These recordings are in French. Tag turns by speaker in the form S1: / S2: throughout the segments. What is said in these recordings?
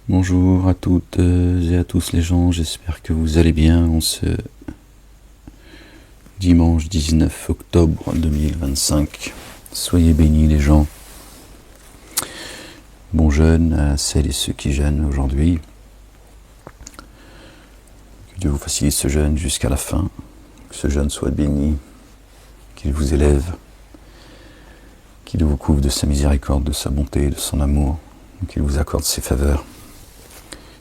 S1: Bonjour à toutes et à tous les gens, j'espère que vous allez bien en ce dimanche 19 octobre 2025. Soyez bénis les gens. Bon jeûne à celles et ceux qui jeûnent aujourd'hui. Que Dieu vous facilite ce jeûne jusqu'à la fin, que ce jeûne soit béni, qu'il vous élève, qu'il vous couvre de sa miséricorde, de sa bonté, de son amour, qu'il vous accorde ses faveurs,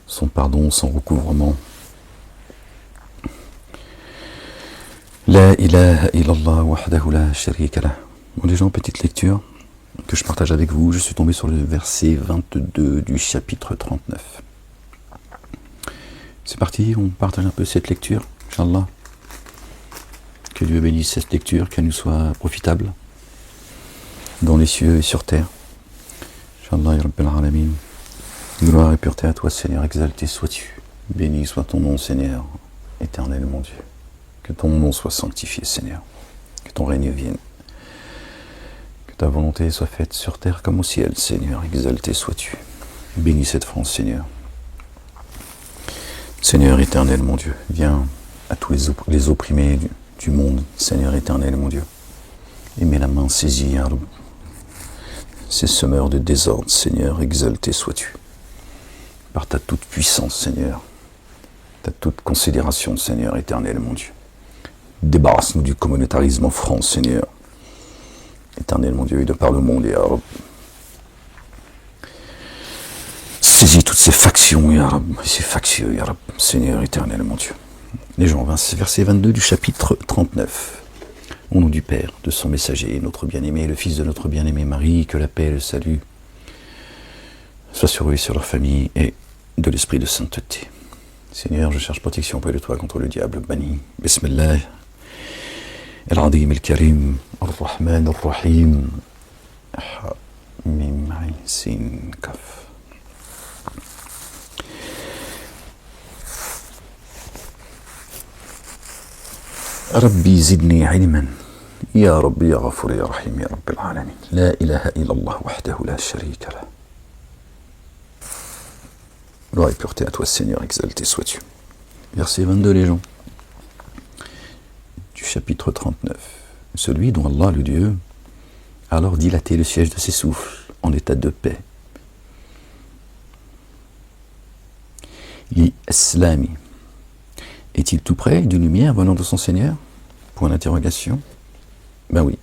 S1: son pardon, son recouvrement. La ilaha illallah wahdahu la sharika lah. Bon, les gens, petite lecture que je partage avec vous. Je suis tombé sur le verset 22 du chapitre 39. C'est parti, on partage un peu cette lecture, Inch'Allah. Que Dieu bénisse cette lecture, qu'elle nous soit profitable dans les cieux et sur terre. Inch'Allah, ya Rabbil Alamin. Gloire et pureté à toi, Seigneur, exalté sois-tu. Béni soit ton nom, Seigneur, éternel mon Dieu. Que ton nom soit sanctifié, Seigneur. Que ton règne vienne. Que ta volonté soit faite sur terre comme au ciel, Seigneur, exalté sois-tu. Bénis cette France, Seigneur. Seigneur éternel, mon Dieu, viens à tous les opprimés du monde, Seigneur éternel, mon Dieu. Et mets la main saisie à ces semeurs de désordre, Seigneur, exalté sois-tu. Par ta toute puissance, Seigneur, ta toute considération, Seigneur éternel, mon Dieu. Débarrasse-nous du communautarisme en France, Seigneur. Éternel, mon Dieu, et de par le monde, et saisis toutes ces factions, ces factieux, Seigneur éternel, mon Dieu. Les gens, verset 22 du chapitre 39. Au nom du Père, de son messager, notre bien-aimé, le Fils de notre bien-aimé Marie, que la paix et le salut soient sur eux et sur leur famille, et de l'esprit de sainteté. Seigneur, je cherche protection auprès de toi contre le diable banni. Bismillah. العظيم الكريم الرحمن الرحيم ميم عين سين كف. ربي زدني علما يا رب يا غفور يا رحيم يا رب العالمين. لا إله إلا الله وحده لا شريك له. Gloire et pureté à toi, Seigneur, exalté sois-tu. Verset 22, les gens. Du chapitre 39. Celui dont Allah, le Dieu, a alors dilaté le siège de ses souffles en état de paix. L'islami. Est-il tout près d'une lumière venant de son Seigneur? Point d'interrogation. Ben oui.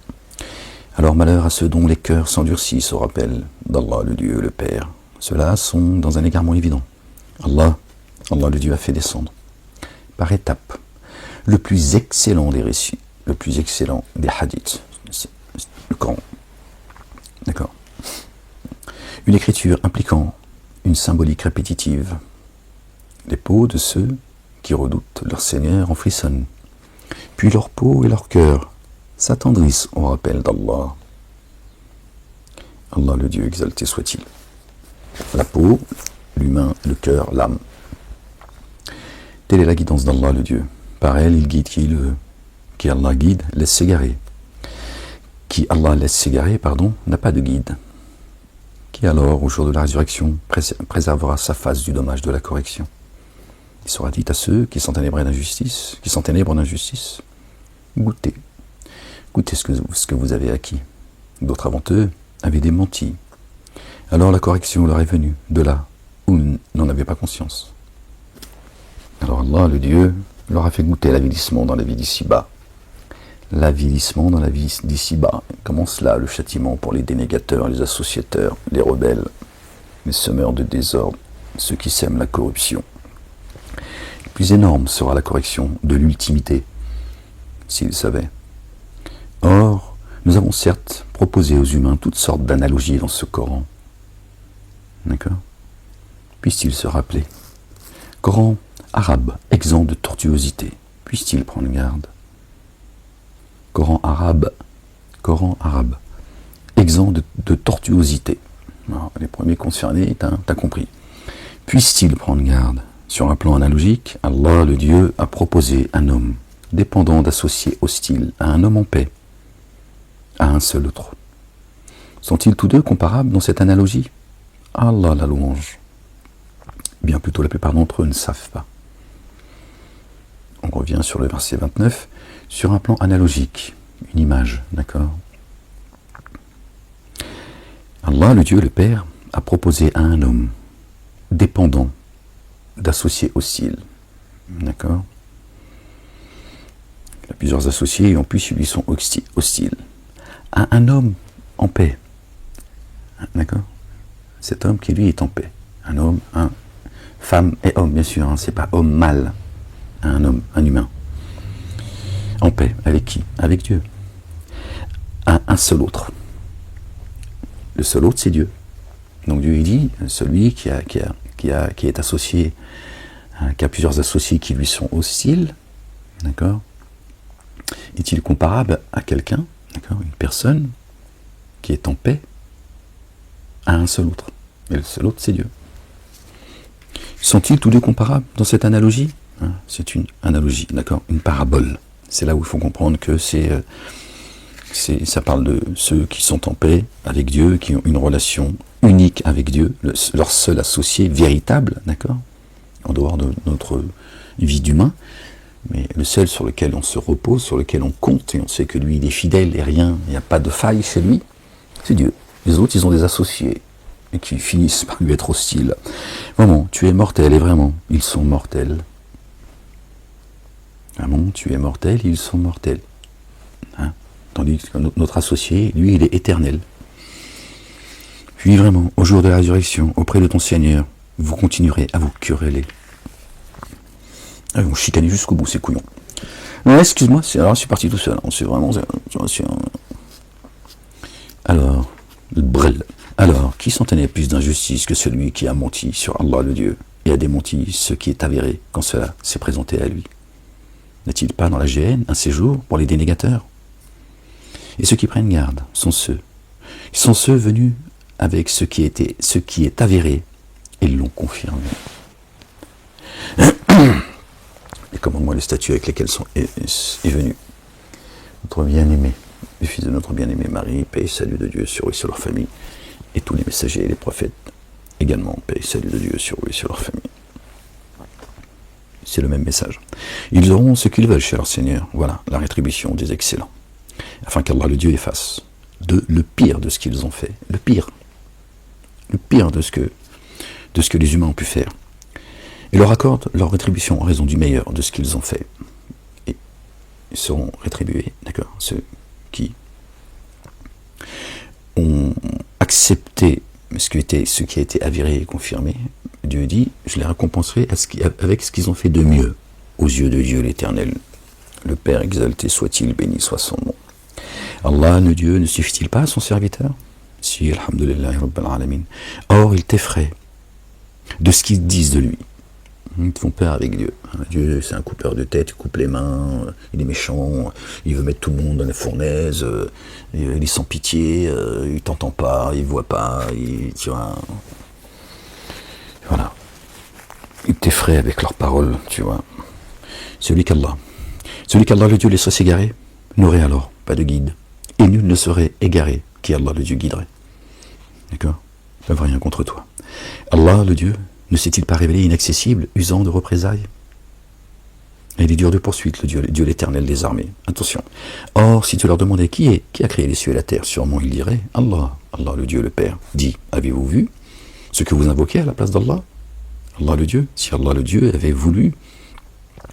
S1: Alors malheur à ceux dont les cœurs s'endurcissent au rappel d'Allah, le Dieu, le Père. Ceux-là sont dans un égarement évident. Allah, le Dieu, a fait descendre, par étapes, le plus excellent des récits, le plus excellent des hadiths, le Coran. D'accord. Une écriture impliquant une symbolique répétitive. Les peaux de ceux qui redoutent leur Seigneur en frissonnent, puis leur peau et leur cœur s'attendrissent au rappel d'Allah. Allah, le Dieu, exalté soit-il. La peau, l'humain, le cœur, l'âme. Telle est la guidance d'Allah, le Dieu. Par elle, il guide qui Allah guide, laisse s'égarer. Qui Allah laisse s'égarer, n'a pas de guide. Qui alors, au jour de la résurrection, préservera sa face du dommage de la correction. Il sera dit à ceux qui s'enténèbrent d'injustice, goûtez ce que vous avez acquis. D'autres avant eux avaient démenti. Alors la correction leur est venue, de là où ils n'en avaient pas conscience. Alors Allah, le Dieu, leur a fait goûter l'avilissement dans la vie d'ici-bas. L'avilissement dans la vie d'ici-bas. Commence là le châtiment pour les dénégateurs, les associateurs, les rebelles, les semeurs de désordre, ceux qui sèment la corruption. Plus énorme sera la correction de l'ultimité, s'ils savaient. Or, nous avons certes proposé aux humains toutes sortes d'analogies dans ce Coran. D'accord? Puissent-ils se rappeler? Coran arabe, exempt de tortuosité. Puissent-ils prendre garde? Coran arabe, exempt de tortuosité. Alors, les premiers concernés, t'as compris. Puissent-ils prendre garde? Sur un plan analogique, Allah, le Dieu, a proposé un homme dépendant d'associés hostiles à un homme en paix, à un seul autre. Sont-ils tous deux comparables dans cette analogie? Allah la louange. bien plutôt la plupart d'entre eux ne savent pas. On revient sur le verset 29, sur un plan analogique, une image, d'accord? Allah, le Dieu, le Père, a proposé à un homme dépendant d'associés hostiles, d'accord? Il a plusieurs associés et en plus ils lui sont hostiles. À un homme en paix, d'accord? Cet homme qui lui est en paix, un homme, femme et homme bien sûr, hein, c'est pas homme mâle, un homme, un humain, en paix, avec qui? Avec Dieu. Un seul autre. Le seul autre, c'est Dieu. Donc Dieu il dit, celui qui est associé, qui a plusieurs associés qui lui sont hostiles, d'accord, est-il comparable à quelqu'un, d'accord, une personne qui est en paix à un seul autre? Et le seul autre, c'est Dieu. Sont-ils tous deux comparables dans cette analogie? C'est une analogie, d'accord, une parabole. C'est là où il faut comprendre que ça parle de ceux qui sont en paix avec Dieu, qui ont une relation unique avec Dieu, leur seul associé véritable, d'accord, en dehors de notre vie d'humain, mais le seul sur lequel on se repose, sur lequel on compte, et on sait que lui, il est fidèle et rien, il n'y a pas de faille chez lui, c'est Dieu. Les autres, ils ont des associés, et qui finissent par lui être hostiles. Vraiment, tu es mortel, et vraiment, ils sont mortels. Vraiment, tu es mortel, ils sont mortels. Hein? Tandis que notre associé, lui, il est éternel. Puis vraiment, au jour de la résurrection, auprès de ton Seigneur, vous continuerez à vous quereller. Ils vont chicaner jusqu'au bout, ces couillons. Non, excuse-moi, alors je suis parti tout seul. C'est vraiment... Alors, brel. Alors, qui s'entendait plus d'injustice que celui qui a menti sur Allah le Dieu et a démenti ce qui est avéré quand cela s'est présenté à lui? N'a-t-il pas dans la géhenne un séjour pour les dénégateurs? Et ceux qui prennent garde sont ceux venus avec ce qui est avéré et l'ont confirmé. Et commande-moi les statuts avec lesquels est venu notre bien-aimé, le fils de notre bien-aimé Marie, paix et salut de Dieu sur eux et sur leur famille, et tous les messagers et les prophètes également, paix et salut de Dieu sur eux et sur leur famille. C'est le même message. Ils auront ce qu'ils veulent chez leur Seigneur, voilà la rétribution des excellents, afin qu'Allah le Dieu efface le pire de ce qu'ils ont fait, le pire de ce que les humains ont pu faire, et leur accorde leur rétribution en raison du meilleur de ce qu'ils ont fait. Et ils seront rétribués, d'accord, ceux qui ont accepté ce qui a été avéré et confirmé. Dieu dit, je les récompenserai avec ce qu'ils ont fait de mieux aux yeux de Dieu l'Éternel. Le Père exalté soit-il, béni soit son nom. Allah, le Dieu, ne suffit-il pas à son serviteur? Si, alhamdulillah, rabbil alamin. Or, il t'effraie de ce qu'ils disent de lui. Ils te font peur avec Dieu. Dieu, c'est un coupeur de tête, il coupe les mains, il est méchant, il veut mettre tout le monde dans la fournaise, il est sans pitié, il t'entend pas, il voit pas, tu vois. Voilà. Ils t'effraient avec leurs paroles, tu vois. Celui qu'Allah le Dieu laisserait s'égarer, n'aurait alors pas de guide. Et nul ne serait égaré qui Allah le Dieu guiderait. D'accord? Ils ne peuvent rien contre toi. Allah le Dieu ne s'est-il pas révélé inaccessible, usant de représailles? Et il est dur de poursuite, le Dieu l'Éternel des armées. Attention. Or, si tu leur demandais qui a créé les cieux et la terre, sûrement ils diraient Allah, Allah le Dieu le Père. Dis, avez-vous vu ce que vous invoquez à la place d'Allah? Allah le Dieu, si Allah le Dieu avait voulu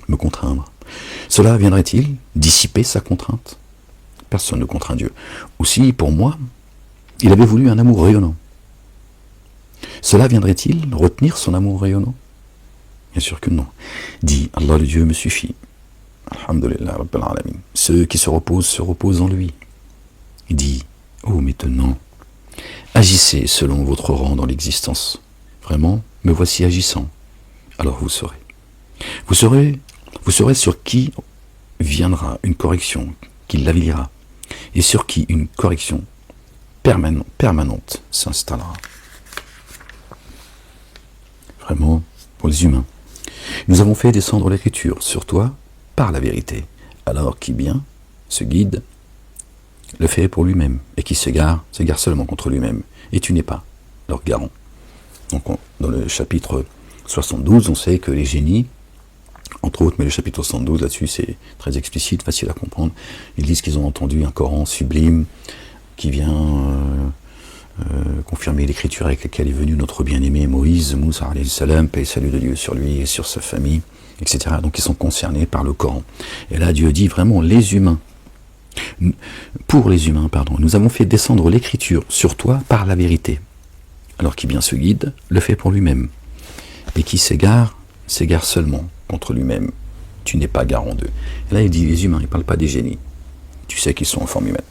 S1: me contraindre, cela viendrait-il dissiper sa contrainte? Personne ne contraint Dieu. Aussi, pour moi, il avait voulu un amour rayonnant. Cela viendrait-il retenir son amour rayonnant? Bien sûr que non. Dis, Allah le Dieu me suffit. Alhamdulillah, rabbil alamin. Ceux qui se reposent en lui. Dis, oh maintenant, agissez selon votre rang dans l'existence. Vraiment, me voici agissant. Alors vous saurez. Vous saurez sur qui viendra une correction qui l'avilira, et sur qui une correction permanente s'installera. Vraiment, pour les humains. Nous avons fait descendre l'écriture sur toi par la vérité. Alors qui bien se guide, le fait pour lui-même, et qui s'égare seulement contre lui-même. Et tu n'es pas leur garant. Donc dans le chapitre 72, on sait que les génies, entre autres, mais le chapitre 72 là-dessus c'est très explicite, facile à comprendre, ils disent qu'ils ont entendu un Coran sublime qui vient confirmer l'écriture avec laquelle est venu notre bien-aimé Moïse, Moussa alayhi salam, paix et salut de Dieu sur lui et sur sa famille, etc. Donc ils sont concernés par le Coran. Et là Dieu dit vraiment les humains, pour les humains, pardon, nous avons fait descendre l'écriture sur toi par la vérité. Alors qui bien se guide, le fait pour lui-même. Et qui s'égare seulement contre lui-même. Tu n'es pas garant d'eux. Et là il dit les humains, il ne parle pas des génies. Tu sais qu'ils sont en forme humaine.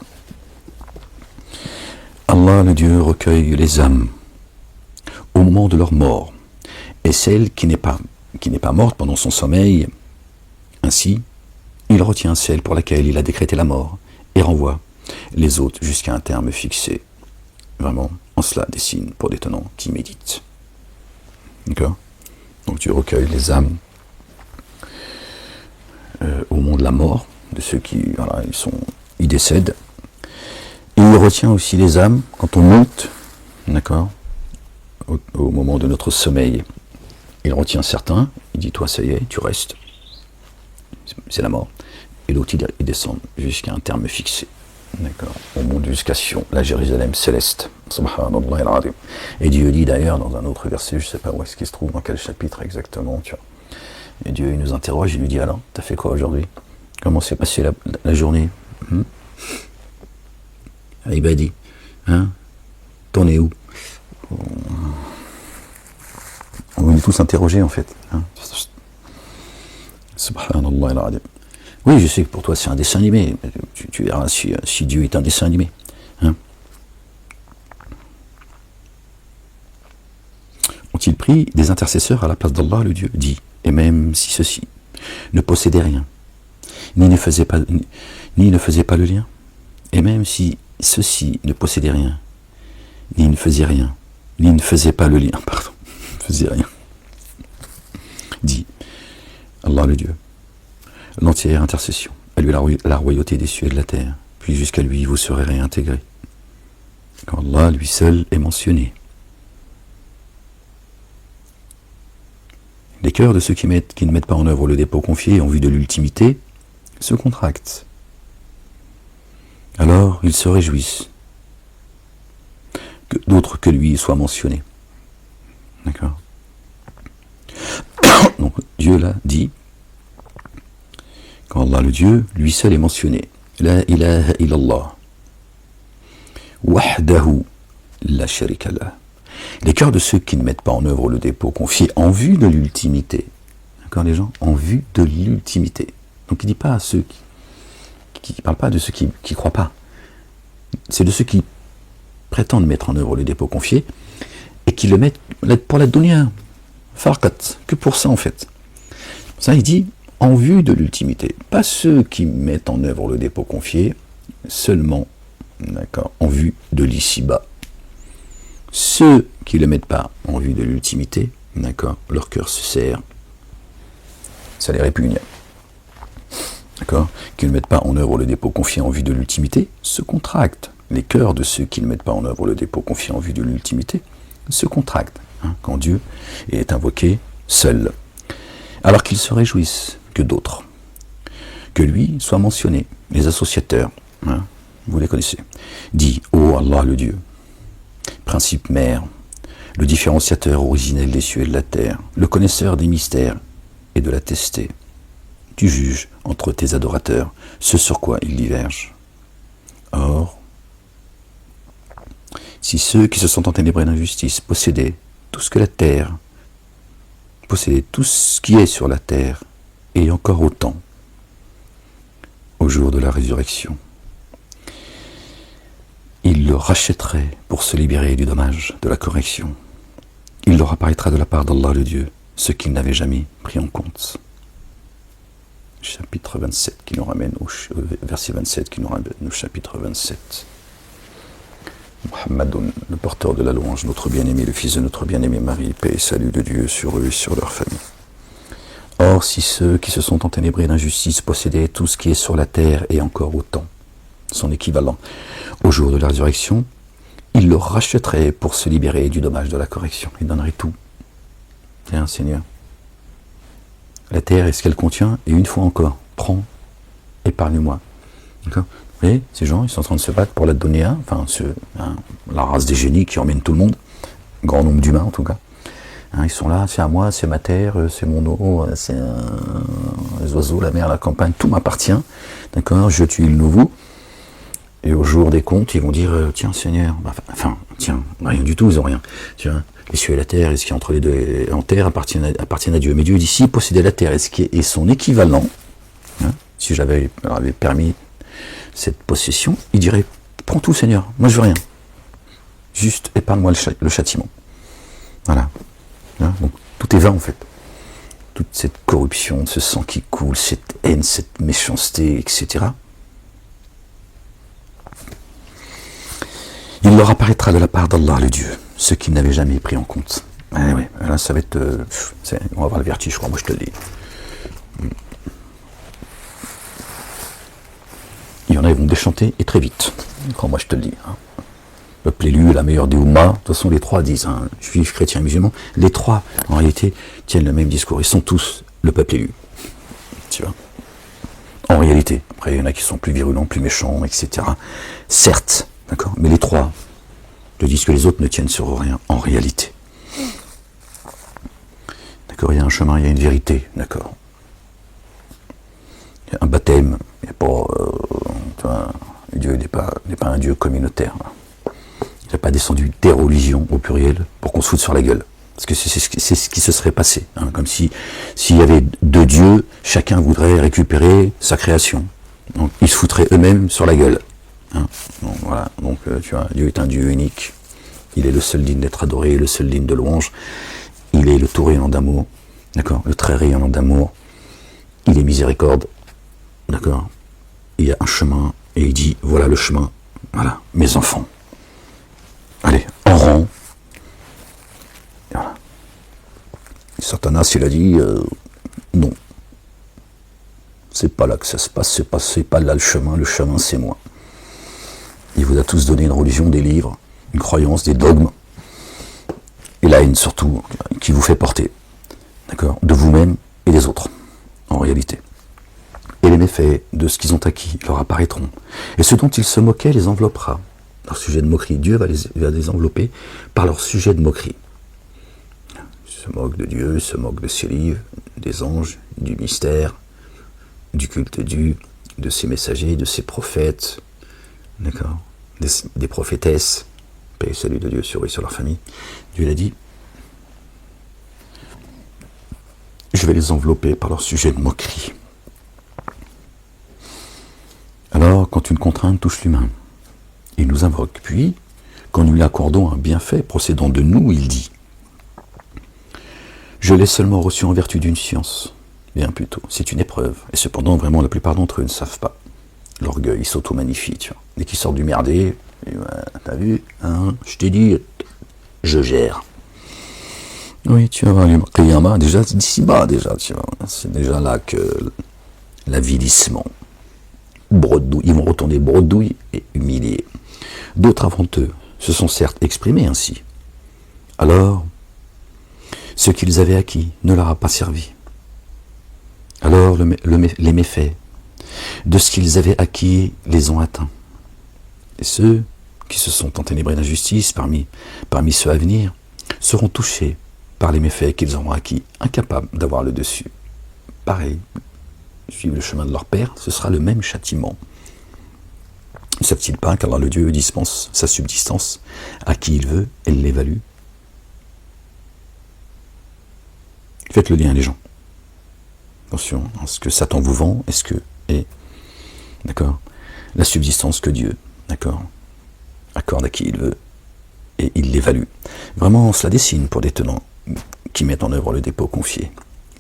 S1: Allah, le Dieu, recueille les âmes au moment de leur mort, et celle qui n'est pas morte pendant son sommeil. Ainsi, il retient celle pour laquelle il a décrété la mort, et renvoie les autres jusqu'à un terme fixé. Vraiment, en cela des signes pour des tenants qui méditent. D'accord ? Donc Dieu recueille les âmes au moment de la mort, de ceux qui, voilà, ils décèdent. Et il retient aussi les âmes quand on monte, d'accord, au moment de notre sommeil. Il retient certains, il dit toi ça y est, tu restes, c'est la mort. Et l'autre il descend jusqu'à un terme fixé, d'accord, on monte jusqu'à Sion, la Jérusalem céleste. Subhanallah al-Azim. Et Dieu dit d'ailleurs dans un autre verset, je ne sais pas où est-ce qu'il se trouve, dans quel chapitre exactement, tu vois. Et Dieu il nous interroge, il lui dit alors, t'as fait quoi aujourd'hui? Comment s'est passée la journée? Ibadi, hein? T'en es où? On est tous interrogés en fait. Hein? Subhanallah al-Azim. Oui, je sais que pour toi c'est un dessin animé. Tu verras si Dieu est un dessin animé. Hein? Ont-ils pris des intercesseurs à la place d'Allah, le Dieu? Dit, et même si ceux-ci ne possédaient rien, ni ne faisaient pas le lien, et même si ceux-ci ne possédaient rien, ni ne faisaient rien, ni ne faisaient pas le lien, pardon, ne faisaient rien. Dit, Allah le Dieu, l'entière intercession, à lui la royauté des cieux et de la terre, puis jusqu'à lui vous serez réintégrés. Quand Allah, lui seul, est mentionné. Les cœurs de ceux qui ne mettent pas en œuvre le dépôt confié en vue de l'ultimité se contractent. Alors ils se réjouissent que d'autres que lui soient mentionnés. D'accord? Donc Dieu là dit, quand Allah le Dieu, lui seul est mentionné, La ilaha illallah, wahdahu la sharika lah. Les cœurs de ceux qui ne mettent pas en œuvre le dépôt confié en vue de l'ultimité. D'accord les gens? En vue de l'ultimité. Donc il ne dit pas à ceux qui ne parle pas de ceux qui ne croient pas. C'est de ceux qui prétendent mettre en œuvre le dépôt confié et qui le mettent pour la dunya. Farqat, que pour ça en fait. Ça il dit en vue de l'ultimité. Pas ceux qui mettent en œuvre le dépôt confié seulement, d'accord, en vue de l'ici-bas. Ceux qui ne le mettent pas en vue de l'ultimité, d'accord, leur cœur se serre, ça les répugne. D'accord, qui ne mettent pas en œuvre le dépôt confié en vue de l'ultimité, se contractent. Les cœurs de ceux qui ne mettent pas en œuvre le dépôt confié en vue de l'ultimité se contractent, hein, quand Dieu est invoqué seul. Alors qu'ils se réjouissent que d'autres, que lui soit mentionné, les associateurs, hein, vous les connaissez. Dit, ô Allah le Dieu, principe mère, le différenciateur originel des cieux et de la terre, le connaisseur des mystères et de la tester. Tu juges entre tes adorateurs ce sur quoi ils divergent. Or, si ceux qui se sont enténébrés d'injustice possédaient tout ce que la terre, possédaient tout ce qui est sur la terre, et encore autant, au jour de la résurrection, ils le rachèteraient pour se libérer du dommage de la correction. Il leur apparaîtra de la part d'Allah le Dieu ce qu'ils n'avaient jamais pris en compte. Chapitre 27 qui nous ramène au verset 27 qui nous ramène au chapitre 27. Muhammadoun, le porteur de la louange, notre bien-aimé, le fils de notre bien-aimé Marie, paix et salut de Dieu sur eux et sur leur famille. Or, si ceux qui se sont enténébrés d'injustice possédaient tout ce qui est sur la terre et encore autant, son équivalent, au jour de la résurrection, ils le rachèteraient pour se libérer du dommage de la correction. Ils donneraient tout. Tiens, Seigneur, la terre est ce qu'elle contient, et une fois encore, prends, épargne-moi. D'accord? Vous voyez, ces gens, ils sont en train de se battre pour la donner à, la race des génies qui emmène tout le monde, grand nombre d'humains en tout cas. Ils sont là, c'est à moi, c'est ma terre, c'est mon eau, c'est les oiseaux, la mer, la campagne, tout m'appartient. D'accord, je tue le nouveau. Et au jour des comptes, ils vont dire, tiens Seigneur, tiens, rien du tout, ils n'ont rien. Tiens, les cieux et la terre, et ce qui est entre les deux en terre appartiennent à Dieu. Mais Dieu dit, s'il possédait la terre, et ce qui est son équivalent, si j'avais permis cette possession, il dirait, prends tout Seigneur, moi je veux rien. Juste épargne-moi le châtiment. Voilà. Donc tout est vain en fait. Toute cette corruption, ce sang qui coule, cette haine, cette méchanceté, etc. Il leur apparaîtra de la part d'Allah le Dieu, ce qu'ils n'avaient jamais pris en compte. Oui, là ça va être... on va avoir le vertige, je crois, moi je te le dis. Il y en a, ils vont déchanter, et très vite. Crois-moi, je te le dis. Le peuple élu, la meilleure des Oummas, de toute façon les trois disent, juifs, chrétiens, musulmans, les trois, en réalité, tiennent le même discours. Ils sont tous le peuple élu. Tu vois. En réalité. Après, il y en a qui sont plus virulents, plus méchants, etc. Certes, d'accord, mais les trois te disent que les autres ne tiennent sur rien, en réalité. D'accord, il y a un chemin, il y a une vérité, d'accord. Il y a un baptême, il n'y a pas... Dieu n'est pas un Dieu communautaire. Il n'a pas descendu des religions au pluriel pour qu'on se foute sur la gueule. Parce que c'est ce qui se serait passé. Comme s'il y avait deux dieux, chacun voudrait récupérer sa création. Donc ils se foutraient eux-mêmes sur la gueule. Donc, voilà. Donc tu vois, Dieu est un Dieu unique. Il est le seul digne d'être adoré, le seul digne de louange. Il est le tout rayonnant d'amour. D'accord, le très rayonnant d'amour. Il est miséricorde. D'accord. Il y a un chemin et il dit, voilà le chemin. Voilà, mes enfants. Allez, en rang. Voilà. Satanas, il a dit, non. C'est pas là que ça se passe, c'est pas là le chemin c'est moi. Il vous a tous donné une religion, des livres, une croyance, des dogmes, et la haine surtout, qui vous fait porter, d'accord, de vous-même et des autres, en réalité. Et les méfaits de ce qu'ils ont acquis leur apparaîtront, et ce dont ils se moquaient les enveloppera. Leur sujet de moquerie, Dieu va les envelopper par leur sujet de moquerie. Ils se moquent de Dieu, ils se moquent de ses livres, des anges, du mystère, du culte de ses messagers, de ses prophètes, d'accord, des prophétesses, paix et salut de Dieu sur eux et sur leur famille. Dieu l'a dit, je vais les envelopper par leur sujet de moquerie. Alors, quand une contrainte touche l'humain, il nous invoque, puis, quand nous lui accordons un bienfait procédant de nous, il dit « Je l'ai seulement reçu en vertu d'une science. » Bien plutôt, c'est une épreuve. Et cependant, vraiment, la plupart d'entre eux ne savent pas. L'orgueil, il s'auto-magnifie, tu vois. Dès qu'ils sortent du merdier, t'as vu, je t'ai dit, je gère. Oui, tu vas voir les Qiyamah, déjà, d'ici bas, déjà, tu vois. C'est déjà là que l'avilissement, bredouille, ils vont retourner bredouille et humiliés. D'autres avant eux se sont certes exprimés ainsi. Alors, ce qu'ils avaient acquis ne leur a pas servi. Alors les méfaits de ce qu'ils avaient acquis les ont atteints. Et ceux qui se sont enténébrés d'injustice parmi ceux à venir seront touchés par les méfaits qu'ils auront acquis, incapables d'avoir le dessus. Pareil, suivre le chemin de leur père, ce sera le même châtiment. Ne savent-ils pas qu'Allah le Dieu dispense sa subsistance à qui il veut et l'évalue? Faites le lien, les gens. Attention, est-ce que Satan vous vend? Est-ce que d'accord, la subsistance que Dieu, d'accord, accorde à qui il veut et il l'évalue. Vraiment, cela dessine pour des tenants qui mettent en œuvre le dépôt confié.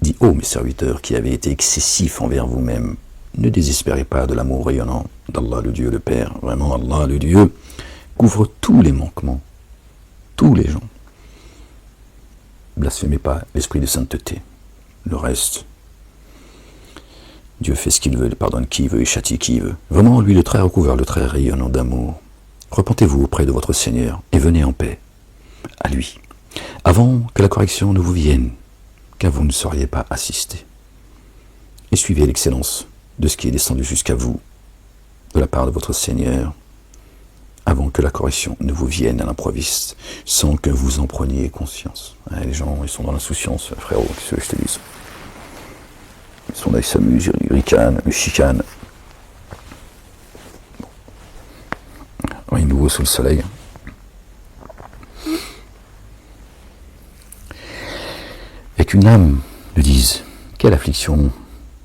S1: Dit, ô mes serviteurs qui avez été excessifs envers vous-même, ne désespérez pas de l'amour rayonnant d'Allah le Dieu le Père. Vraiment, Allah le Dieu couvre tous les manquements, tous les gens. Blasphémez pas l'esprit de sainteté. Le reste, Dieu fait ce qu'il veut, il pardonne qui il veut, il châtie qui il veut. Vraiment, lui, le très recouvert, le très rayonnant d'amour. Repentez-vous auprès de votre Seigneur et venez en paix à lui, avant que la correction ne vous vienne car vous ne seriez pas assistés. Et suivez l'excellence de ce qui est descendu jusqu'à vous, de la part de votre Seigneur, avant que la correction ne vous vienne à l'improviste, sans que vous en preniez conscience. Les gens, ils sont dans l'insouciance, frérot, qu'est-ce que je te dis? Ils sont là, ils s'amusent, ils ricanent, ils chicanent. Rien de nouveau sous le soleil. Et qu'une âme le dise, quelle affliction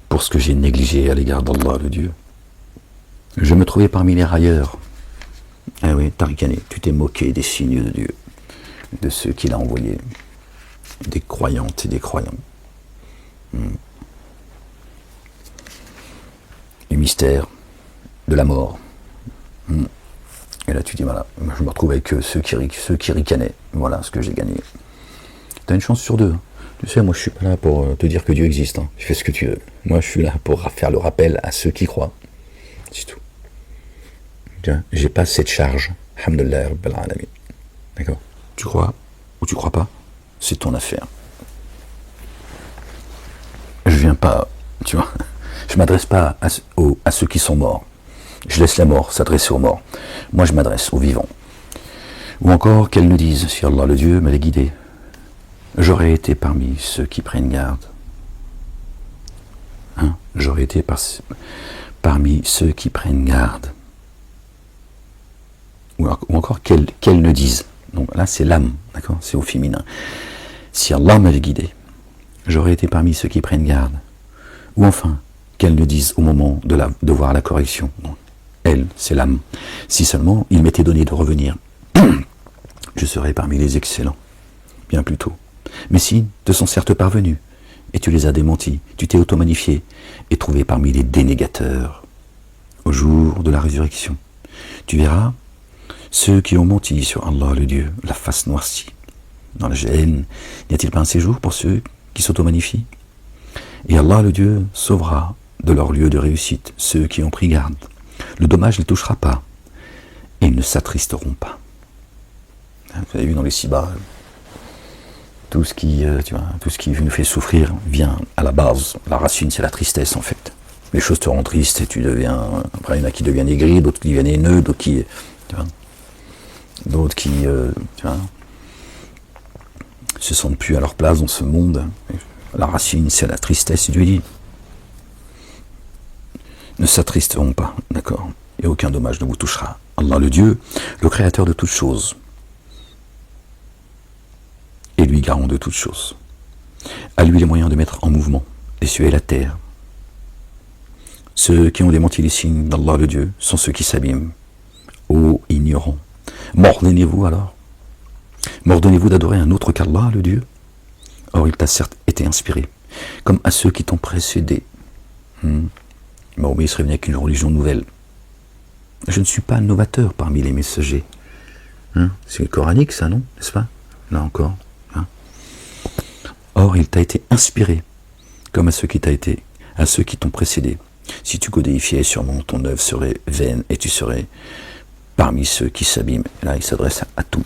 S1: pour ce que j'ai négligé à l'égard d'Allah, le Dieu. Je me trouvais parmi les railleurs. Ah oui, t'as ricané, tu t'es moqué des signes de Dieu, de ceux qu'il a envoyés, des croyantes et des croyants. Les mystères de la mort. Et là tu dis, voilà, je me retrouve avec ceux qui ricanaient. Voilà ce que j'ai gagné. T'as une chance sur deux. Tu sais, moi je suis pas là pour te dire que Dieu existe. Hein. Tu fais ce que tu veux. Moi je suis là pour faire le rappel à ceux qui croient. C'est tout. J'ai pas cette charge. Alhamdulillah Rabbil Alamin. D'accord. Tu crois ou tu crois pas, c'est ton affaire. Je viens pas, tu vois, je m'adresse pas à ceux qui sont morts. Je laisse la mort s'adresser aux morts. Moi je m'adresse aux vivants. Ou encore qu'elles nous disent, si Allah le Dieu m'allait guider, j'aurais été parmi ceux qui prennent garde. Hein, j'aurais été parmi ceux qui prennent garde. Ou encore qu'elles ne disent. Donc là c'est l'âme, d'accord, c'est au féminin. Si Allah m'avait guidé, j'aurais été parmi ceux qui prennent garde. Ou enfin, qu'elles ne disent au moment de voir la correction. Donc, elle, c'est l'âme. Si seulement il m'était donné de revenir, je serais parmi les excellents, bien plus tôt. Mais si, te sont certes parvenus, et tu les as démentis, tu t'es auto-magnifié, et trouvé parmi les dénégateurs, au jour de la résurrection. Tu verras ceux qui ont menti sur Allah le Dieu, la face noircie. Dans la gêne, n'y a-t-il pas un séjour pour ceux qui s'auto-magnifient? Et Allah le Dieu sauvera de leur lieu de réussite ceux qui ont pris garde. Le dommage ne les touchera pas, et ils ne s'attristeront pas. Vous avez vu dans les six-bas, tout ce qui nous fait souffrir vient à la base. La racine, c'est la tristesse en fait. Les choses te rendent triste et tu deviens. Après, il y en a qui deviennent aigris, d'autres qui deviennent haineux, d'autres qui. D'autres qui se sentent plus à leur place dans ce monde. La racine, c'est la tristesse. Dieu dit, ne s'attristeront pas, d'accord, et aucun dommage ne vous touchera. Allah le Dieu, le créateur de toutes choses, et lui garant de toutes choses. À lui les moyens de mettre en mouvement les cieux et la terre. Ceux qui ont démenti les signes d'Allah le Dieu sont ceux qui s'abîment. Ô ignorants, m'ordonnez-vous alors? M'ordonnez-vous d'adorer un autre qu'Allah le Dieu? Or il t'a certes été inspiré, comme à ceux qui t'ont précédé. Mahomet serait venu avec une religion nouvelle. Je ne suis pas novateur parmi les messagers. C'est coranique ça, non? N'est-ce pas? Là encore. Or il t'a été inspiré, comme à ceux qui t'ont précédé. Si tu codéifiais, sûrement ton œuvre serait vaine et tu serais parmi ceux qui s'abîment. Là il s'adresse à tous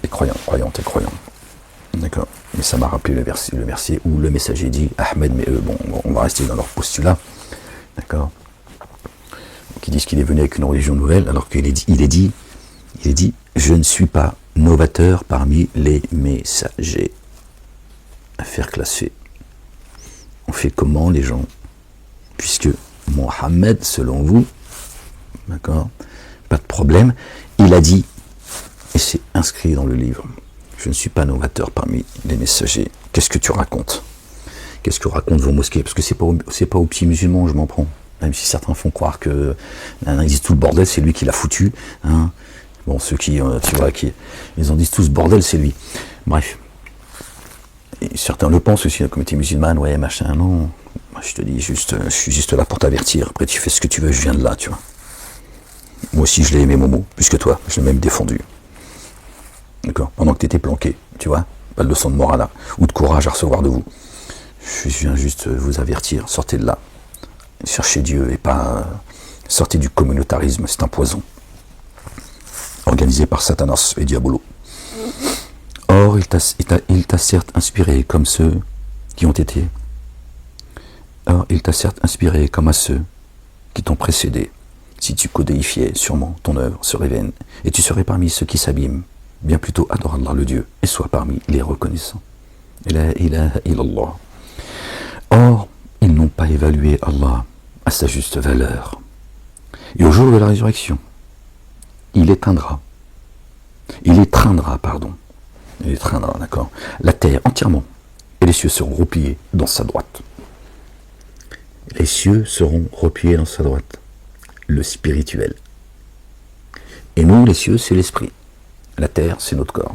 S1: les croyants, croyantes et croyants. D'accord. Mais ça m'a rappelé le verset où le messager dit Ahmed, mais eux, bon, on va rester dans leur postulat. D'accord. Qui disent qu'il est venu avec une religion nouvelle, alors qu'il est dit, je ne suis pas novateur parmi les messagers. Affaire classée. On fait comment les gens? Puisque Mohammed, selon vous, d'accord, pas de problème, il a dit, et c'est inscrit dans le livre, je ne suis pas novateur parmi les messagers. Qu'est-ce que tu racontes? Qu'est-ce que racontent vos mosquées? Parce que c'est pas aux petits musulmans, je m'en prends. Même si certains font croire que ils disent tout le bordel, c'est lui qui l'a foutu. Hein. Bon, ceux qui, tu vois, ils en disent tous bordel, c'est lui. Bref. Et certains le pensent aussi, la communauté musulmane, ouais, machin, non. Moi, je te dis juste, je suis juste là pour t'avertir. Après, tu fais ce que tu veux, je viens de là, tu vois. Moi aussi, je l'ai aimé, Momo, plus que toi. Je l'ai même défendu. D'accord? Pendant que tu étais planqué, tu vois. Pas de leçon de morale là, ou de courage à recevoir de vous. Je viens juste vous avertir, sortez de là. Cherchez Dieu et pas sortez du communautarisme, c'est un poison. Organisé par Satanas et Diabolo. Or, il t'a certes inspiré comme ceux qui ont été. Or, il t'a certes inspiré comme à ceux qui t'ont précédé. Si tu codéifiais, sûrement ton œuvre serait vaine, et tu serais parmi ceux qui s'abîment. Bien plutôt adore Allah le Dieu, et sois parmi les reconnaissants. La ilaha illallah. Or, ils n'ont pas évalué Allah à sa juste valeur. Et au jour de la résurrection, il étreindra, d'accord, la terre entièrement, et les cieux seront repliés dans sa droite. Les cieux seront repliés dans sa droite, le spirituel. Et nous, les cieux, c'est l'esprit. La terre, c'est notre corps.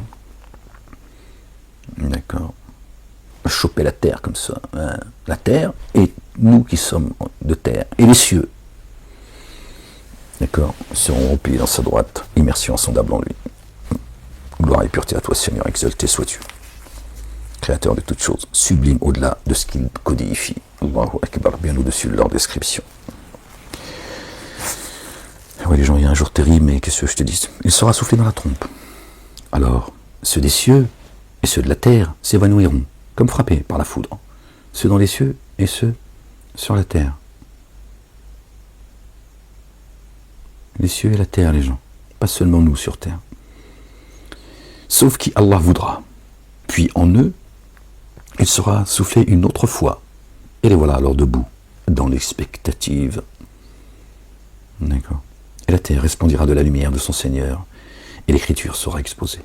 S1: D'accord. Choper la terre comme ça. Hein. La terre et nous qui sommes de terre. Et les cieux, d'accord, seront repliés dans sa droite, immersion insondable en lui. Gloire et pureté à toi, Seigneur, exalté sois-tu. Créateur de toutes choses, sublime au-delà de ce qu'il codifie. Allahu Akbar, bien au-dessus de leur description. Oui, les gens, il y a un jour terrible, mais qu'est-ce que je te dis? Il sera soufflé dans la trompe. Alors, ceux des cieux et ceux de la terre s'évanouiront, comme frappés par la foudre. Ceux dans les cieux et ceux sur la terre. Les cieux et la terre, les gens. Pas seulement nous sur terre. Sauf qui Allah voudra. Puis en eux, il sera soufflé une autre fois. Et les voilà alors debout, dans l'expectative. D'accord. Et la terre resplendira de la lumière de son Seigneur, et l'écriture sera exposée.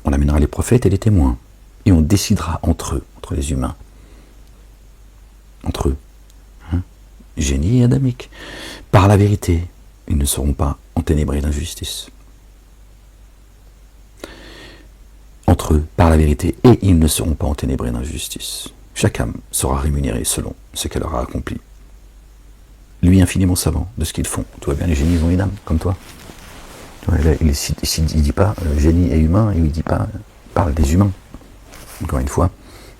S1: On amènera les prophètes et les témoins, et on décidera entre eux, entre les humains, entre eux, hein, génie et adamique, par la vérité, ils ne seront pas enténébrés d'injustice. Entre eux, par la vérité, et ils ne seront pas enténébrés d'injustice. Chaque âme sera rémunérée selon ce qu'elle aura accompli. Lui infiniment savant de ce qu'ils font. Tu vois bien, les génies, ils ont une âme, comme toi. Il ne dit pas génie et humain, il dit pas, il parle des humains. Encore une fois,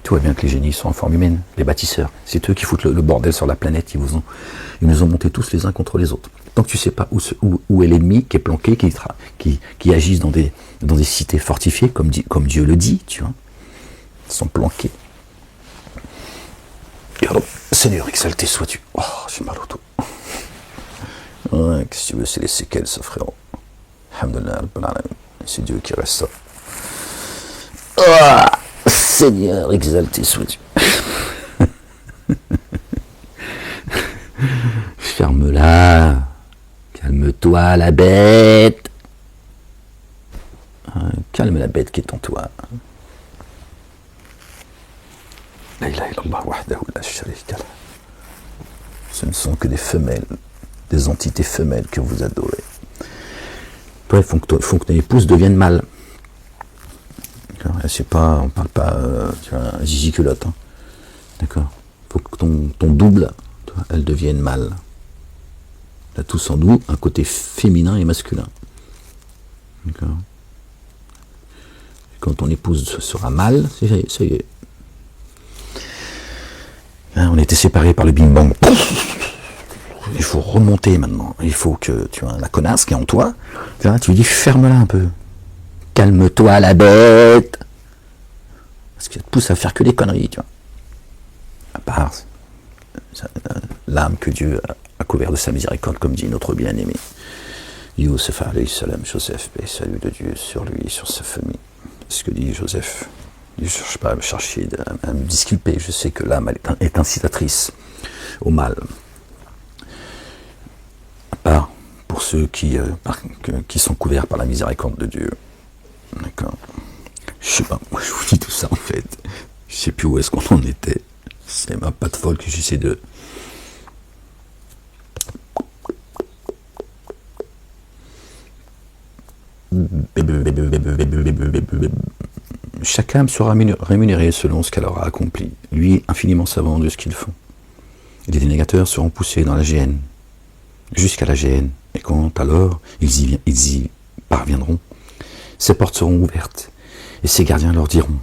S1: tu vois bien que les génies sont en forme humaine, les bâtisseurs. C'est eux qui foutent le bordel sur la planète, ils nous ont montés tous les uns contre les autres. Tant que tu ne sais pas où est l'ennemi qui est planqué, qui agisse dans des cités fortifiées, comme Dieu le dit, tu vois, ils sont planqués. Et alors, Seigneur, exalté sois-tu. Oh, j'ai mal au dos. Ouais, qu'est-ce que tu veux, c'est les séquelles, ça, frérot. Alhamdulillah, c'est Dieu qui reste ça. Oh, Seigneur, exalté sois-tu. Ferme-la. Calme-toi, la bête. Calme la bête qui est en toi. La ilaha illallah wahdahu la sharika lah. Ce ne sont que des femelles, des entités femelles que vous adorez. Toi, il faut que ton épouse devienne mâle. Je sais pas, on parle pas, tu vois, zizi culotte. Hein. D'accord. Il faut que ton double, toi, elle devienne mâle. Là, tous en nous, un côté féminin et masculin. D'accord. Quand ton épouse sera mâle, ça y est. Hein, on était séparés par le Bing Bang. Il faut remonter maintenant. Il faut que, tu vois, la connasse qui est en toi, tu lui dis ferme-la un peu. Calme-toi la bête. Parce qu'elle te pousse à faire que des conneries, tu vois. À part l'âme que Dieu a couvert de sa miséricorde, comme dit notre bien-aimé. Youssef alayhi salam, Joseph, paix, salut de Dieu sur lui et sur sa famille. Ce que dit Joseph. Je ne cherche pas à me chercher, à me disculper. Je sais que l'âme est incitatrice au mal. À part pour ceux qui sont couverts par la miséricorde de Dieu. D'accord. Je sais pas, moi je vous dis tout ça en fait. Je sais plus où est-ce qu'on en était. C'est ma patte folle que j'essaie de... Chaque âme sera rémunérée selon ce qu'elle aura accompli. Lui, infiniment savant de ce qu'ils font. Et les dénégateurs seront poussés dans la géhenne, jusqu'à la géhenne. Et quand alors ils y parviendront, ces portes seront ouvertes, et ces gardiens leur diront,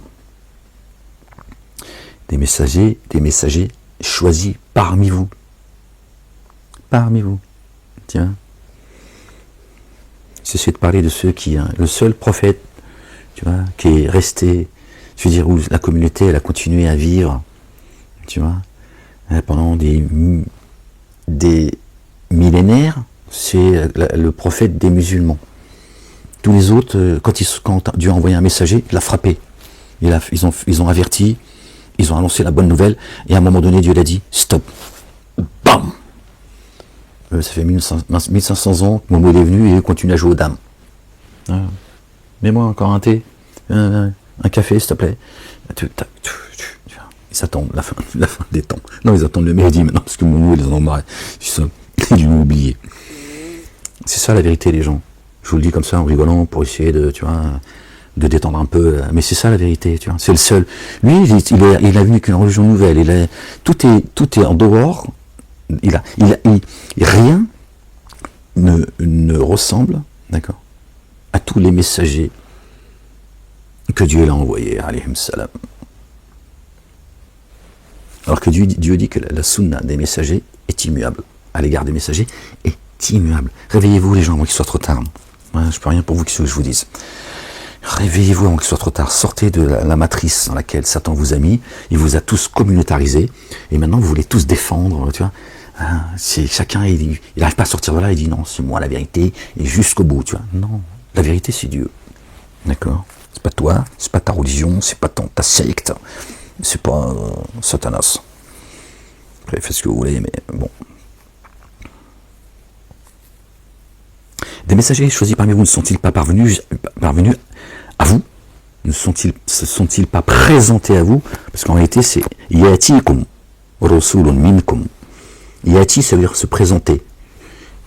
S1: des messagers choisis parmi vous. Parmi vous. Tiens. Cessez de parler de ceux qui... le seul prophète tu vois, qui est resté, je veux dire, où la communauté, elle a continué à vivre, tu vois, pendant des millénaires, c'est le prophète des musulmans. Tous les autres, quand Dieu a envoyé un messager, il l'a frappé. Ils ont averti, ils ont annoncé la bonne nouvelle, et à un moment donné, Dieu l'a dit, stop. Bam. Ça fait 1500 ans que Momo est venu et il continue à jouer aux dames. Mets-moi encore un thé, un café, s'il te plaît. Ils attendent la fin des temps. Non, ils attendent le midi maintenant, parce que Momo, ils en ont marre. Ils l'ont oublié. C'est ça la vérité, les gens. Je vous le dis comme ça en rigolant pour essayer de, tu vois, de détendre un peu. Mais c'est ça la vérité, tu vois. C'est le seul. Lui, il a venu qu'une religion nouvelle. Tout est en dehors. Rien ne ressemble, d'accord, à tous les messagers que Dieu l'a envoyés, alayhim salam. Alors que Dieu dit que la sunna des messagers est immuable. À l'égard des messagers, est immuable. Réveillez-vous les gens avant qu'il soit trop tard. Ouais, je peux rien pour vous que je vous dise. Réveillez-vous avant qu'il soit trop tard. Sortez de la matrice dans laquelle Satan vous a mis. Il vous a tous communautarisés. Et maintenant, vous voulez tous défendre, tu vois. Chacun, il n'arrive pas à sortir de là. Il dit non, c'est moi la vérité. Et jusqu'au bout, tu vois. Non, la vérité, c'est Dieu. D'accord? C'est pas toi, c'est pas ta religion, c'est pas ta secte. C'est pas Satanas. Après, faites ce que vous voulez, mais bon. Des messagers choisis parmi vous ne sont-ils pas parvenus à vous? Ne se sont-ils pas présentés à vous? Parce qu'en réalité, c'est Yatikum, Rasulun minkum. Yati, ça veut dire se présenter.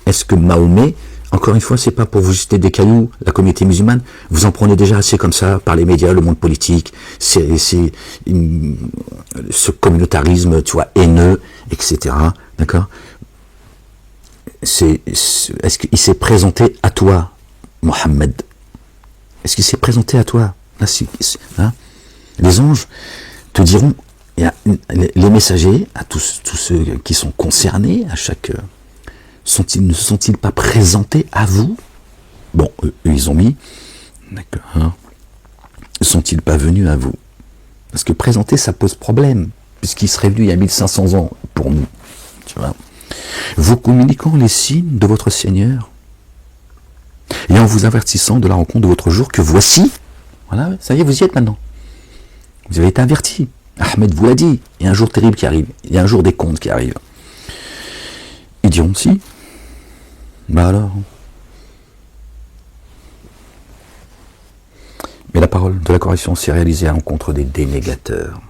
S1: Est-ce que Mahomet, encore une fois, c'est pas pour vous jeter des cailloux, la communauté musulmane, vous en prenez déjà assez comme ça par les médias, le monde politique, ce communautarisme, tu vois, haineux, etc. D'accord? Est-ce qu'il s'est présenté à toi, Mohammed? Est-ce qu'il s'est présenté à toi? Là, hein? Les anges te diront, les messagers, à tous ceux qui sont concernés, à chaque, ne sont-ils pas présentés à vous? Bon, eux, ils ont mis, d'accord, hein? Ne sont-ils pas venus à vous? Parce que présenter, ça pose problème, puisqu'ils seraient venus il y a 1500 ans pour nous, tu vois. Vous communiquant les signes de votre Seigneur, et en vous avertissant de la rencontre de votre jour que voici, voilà, ça y est, vous y êtes maintenant. Vous avez été avertis. Ahmed vous l'a dit, il y a un jour terrible qui arrive, il y a un jour des comptes qui arrive. Ils diront si. Bah alors. Mais la parole de la correction s'est réalisée à l'encontre des dénégateurs.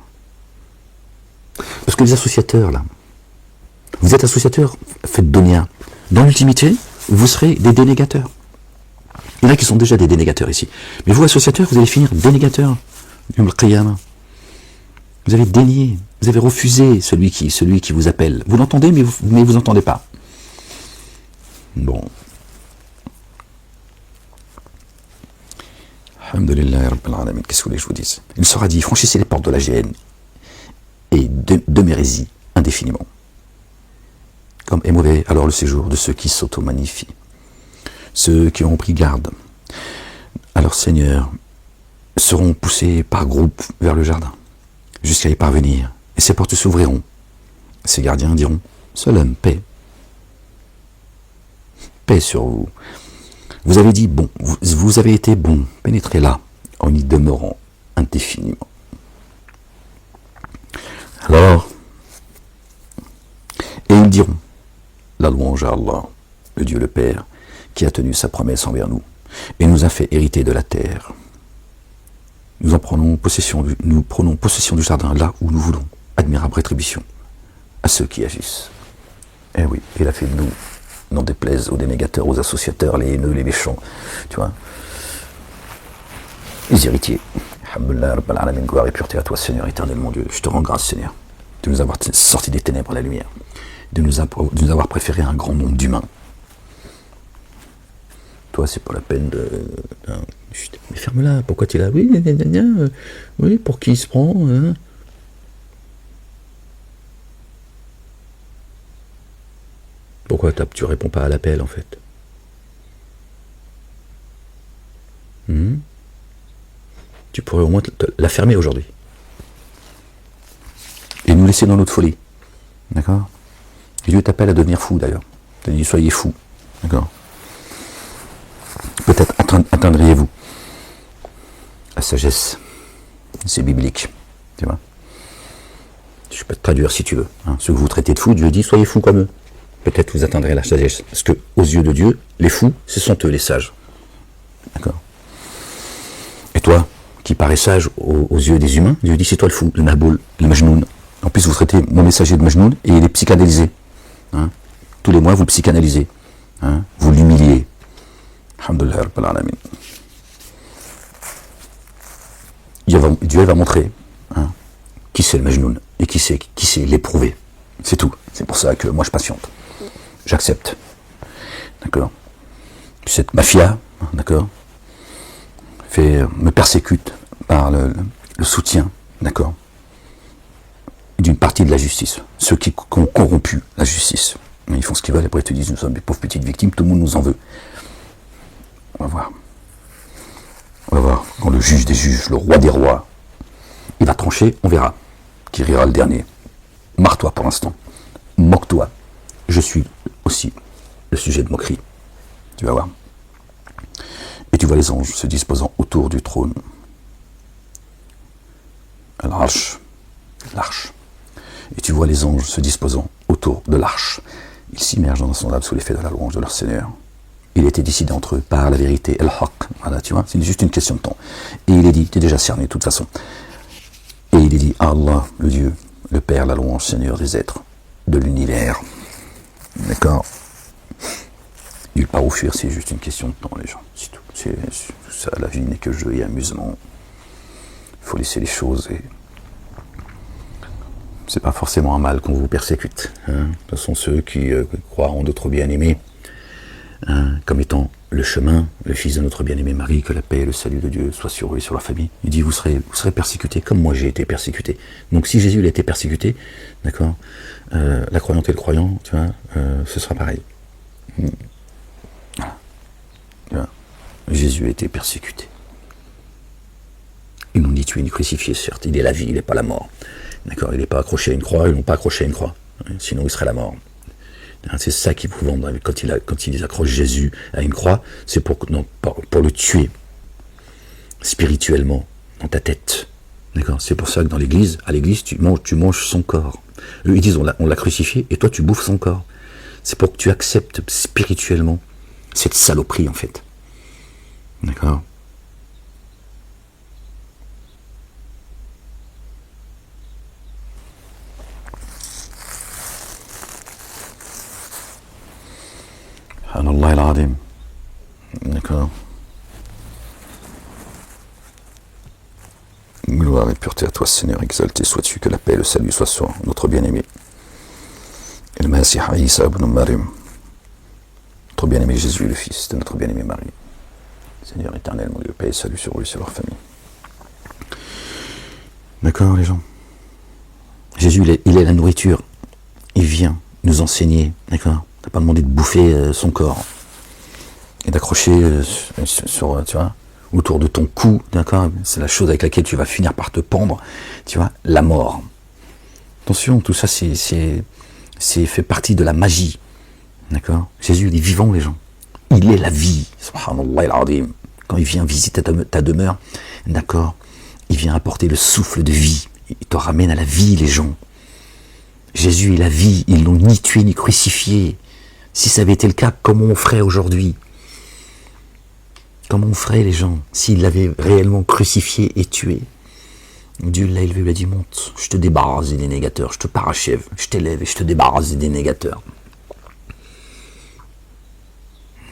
S1: Parce que les associateurs, là, vous êtes associateurs, faites donia. Dans l'ultimité, vous serez des dénégateurs. Il y en a qui sont déjà des dénégateurs ici. Mais vous, associateurs, vous allez finir dénégateurs. Vous avez dénié, vous avez refusé celui qui vous appelle. Vous l'entendez, mais vous n'entendez pas. Bon. Alhamdulillah, Rabbil Alamin, qu'est-ce que vous voulez que je vous dise? Il sera dit, franchissez les portes de la gêne et de m'hérésie indéfiniment. Comme est mauvais alors le séjour de ceux qui s'auto-magnifient, ceux qui auront pris garde à leur Seigneur seront poussés par groupe vers le jardin, jusqu'à y parvenir, et ces portes s'ouvriront. Ces gardiens diront, salam, paix. Paix sur vous. Vous avez dit bon, vous avez été bon, pénétrez là, en y demeurant indéfiniment. Alors, et ils diront, la louange à Allah, le Dieu le Père, qui a tenu sa promesse envers nous, et nous a fait hériter de la terre. Nous prenons possession du jardin là où nous voulons. Admirable rétribution à ceux qui agissent. Eh oui, il a fait de nous, n'en déplaise aux dénégateurs, aux associateurs, les haineux, les méchants, tu vois, les héritiers. Alhamdulillah, Rabbal Alamin, gloire et pureté à toi, Seigneur éternel, mon Dieu. Je te rends grâce, Seigneur, de nous avoir sortis des ténèbres à la lumière, de nous avoir préféré un grand nombre d'humains. Toi, c'est pas la peine de... Mais ferme-la, pourquoi tu es là? Oui, oui, pour qui il se prend, hein? Pourquoi tu réponds pas à l'appel, en fait? tu pourrais au moins la fermer aujourd'hui. Et nous laisser dans notre folie. D'accord? Et Dieu t'appelle à devenir fou d'ailleurs. Il dit soyez fous. D'accord? Peut-être atteindriez-vous la sagesse. C'est biblique. Tu vois? Je peux te traduire si tu veux. Hein. Ceux que vous traitez de fous, Dieu dit soyez fous comme eux. Peut-être vous atteindrez la sagesse. Parce que aux yeux de Dieu, les fous, ce sont eux les sages. D'accord? Et toi, qui paraît sage aux yeux des humains, Dieu dit c'est toi le fou, le Mahboul, le Majnoun. En plus, vous traitez mon messager de Majnoun et il est psychanalysé. Hein? Tous les mois, vous le psychanalysez. Hein? Vous l'humiliez. Alhamdulillah Rabbil Alamin. Dieu va montrer hein, qui c'est le Majnoun et qui c'est l'éprouvé. C'est tout. C'est pour ça que moi je patiente. J'accepte. D'accord? Cette mafia, d'accord, me persécute par le soutien, d'accord, d'une partie de la justice. Ceux qui ont corrompu la justice. Ils font ce qu'ils veulent, après ils te disent nous sommes des pauvres petites victimes, tout le monde nous en veut. On va voir. On va voir. Quand le juge des juges, le roi des rois, il va trancher, on verra. Qui rira le dernier. Marre-toi pour l'instant. Moque-toi. Je suis aussi le sujet de moquerie. Tu vas voir. Et tu vois les anges se disposant autour du trône. L'arche. Et tu vois les anges se disposant autour de l'arche. Ils s'immergent dans son âme sous l'effet de la louange de leur Seigneur. Il était décidé entre eux par la vérité, al-haq. Voilà, tu vois, c'est juste une question de temps. Et il est dit, tu es déjà cerné de toute façon. Et il est dit, Allah, le Dieu, le Père, la louange, Seigneur des êtres, de l'univers. D'accord? Nulle part où fuir, c'est juste une question de temps, les gens. C'est tout. Ça, la vie n'est que jeu et amusement. Il faut laisser les choses et... C'est pas forcément un mal qu'on vous persécute. Hein. Ce sont ceux qui croient en notre bien-aimé, hein, comme étant le chemin, le fils de notre bien-aimé Marie, que la paix et le salut de Dieu soient sur eux et sur leur famille. Il dit, vous serez persécutés comme moi j'ai été persécuté. Donc si Jésus il a été persécuté, d'accord, la croyante et le croyant, tu vois, ce sera pareil. Voilà. Tu vois, Jésus a été persécuté. Ils n'ont ni tué ni crucifié, certes. Il est la vie, il n'est pas la mort. D'accord, il n'est pas accroché à une croix, ils ne l'ont pas accroché à une croix. Sinon, il serait la mort. C'est ça qu'ils vous vendent. Quand ils accrochent Jésus à une croix, c'est pour le tuer spirituellement dans ta tête. D'accord, c'est pour ça que à l'église, tu manges son corps. Eux, ils disent, on l'a crucifié, et toi, tu bouffes son corps. C'est pour que tu acceptes spirituellement cette saloperie, en fait. D'accord? Allah al-Adim. D'accord. Gloire et pureté à toi, Seigneur, exalté sois-tu, que la paix et le salut soient sur notre bien-aimé. Et le Messie Isa ibn Maryam, notre bien-aimé Jésus, le Fils de notre bien-aimé Marie. Seigneur éternel, mon Dieu, paix et salut sur eux et sur leur famille. D'accord, les gens? Jésus, il est la nourriture. Il vient nous enseigner, d'accord? T'as pas demandé de bouffer son corps et d'accrocher sur, tu vois, autour de ton cou, d'accord? C'est la chose avec laquelle tu vas finir par te pendre, tu vois, la mort. Attention, tout ça, c'est fait partie de la magie, d'accord? Jésus, il est vivant, les gens. Il est la vie, subhanallah al-azim. Quand il vient visiter ta demeure, d'accord? Il vient apporter le souffle de vie. Il te ramène à la vie, les gens. Jésus est la vie. Ils l'ont ni tué ni crucifié. Si ça avait été le cas, comment on ferait aujourd'hui? Comment on ferait, les gens, s'il l'avait réellement crucifié et tué? Dieu l'a élevé, lui a dit, monte, je te débarrasse des négateurs, je te parachève, je t'élève et je te débarrasse des négateurs.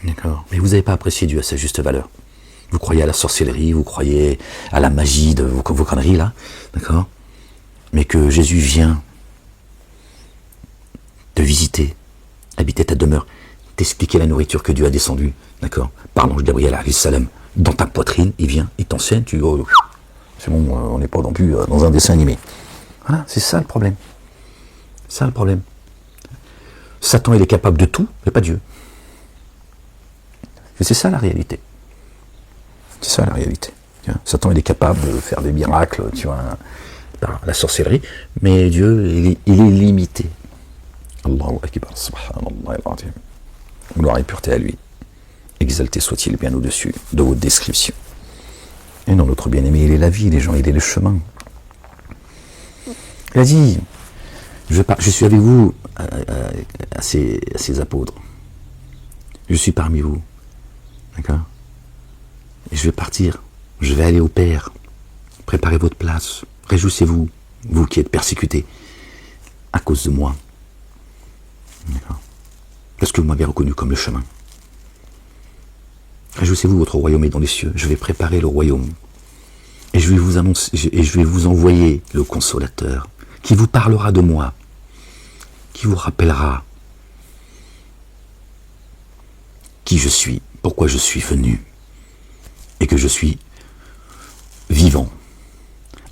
S1: D'accord. Mais vous n'avez pas apprécié Dieu à sa juste valeur. Vous croyez à la sorcellerie, vous croyez à la magie de vos conneries, là, d'accord? Mais que Jésus vient te visiter, habiter ta demeure, t'expliquer la nourriture que Dieu a descendue, d'accord, par l'ange Gabriel alayhi salam, dans ta poitrine, il vient, il t'enseigne, tu dis, oh, c'est bon, on n'est pas non plus dans un dessin animé. Voilà, c'est ça le problème. C'est ça le problème. Satan, il est capable de tout, mais pas Dieu. Et c'est ça la réalité. C'est ça la réalité. Satan, il est capable de faire des miracles, tu vois, par la sorcellerie, mais Dieu, il est limité. Allahu Akbar, subhanallah al-azim. Gloire et pureté à lui. Exalté soit-il bien au-dessus de votre description. Et non, notre bien-aimé, il est la vie, les gens, il est le chemin. Il a dit, je suis avec vous à ces apôtres. Je suis parmi vous. D'accord? Et je vais partir. Je vais aller au Père. Préparez votre place. Réjouissez-vous, vous qui êtes persécutés à cause de moi. D'accord? Parce que vous m'avez reconnu comme le chemin. Réjouissez-vous, votre royaume est dans les cieux. Je vais préparer le royaume. Et je vais vous annoncer, et je vais vous envoyer le consolateur, qui vous parlera de moi, qui vous rappellera qui je suis, pourquoi je suis venu, et que je suis vivant,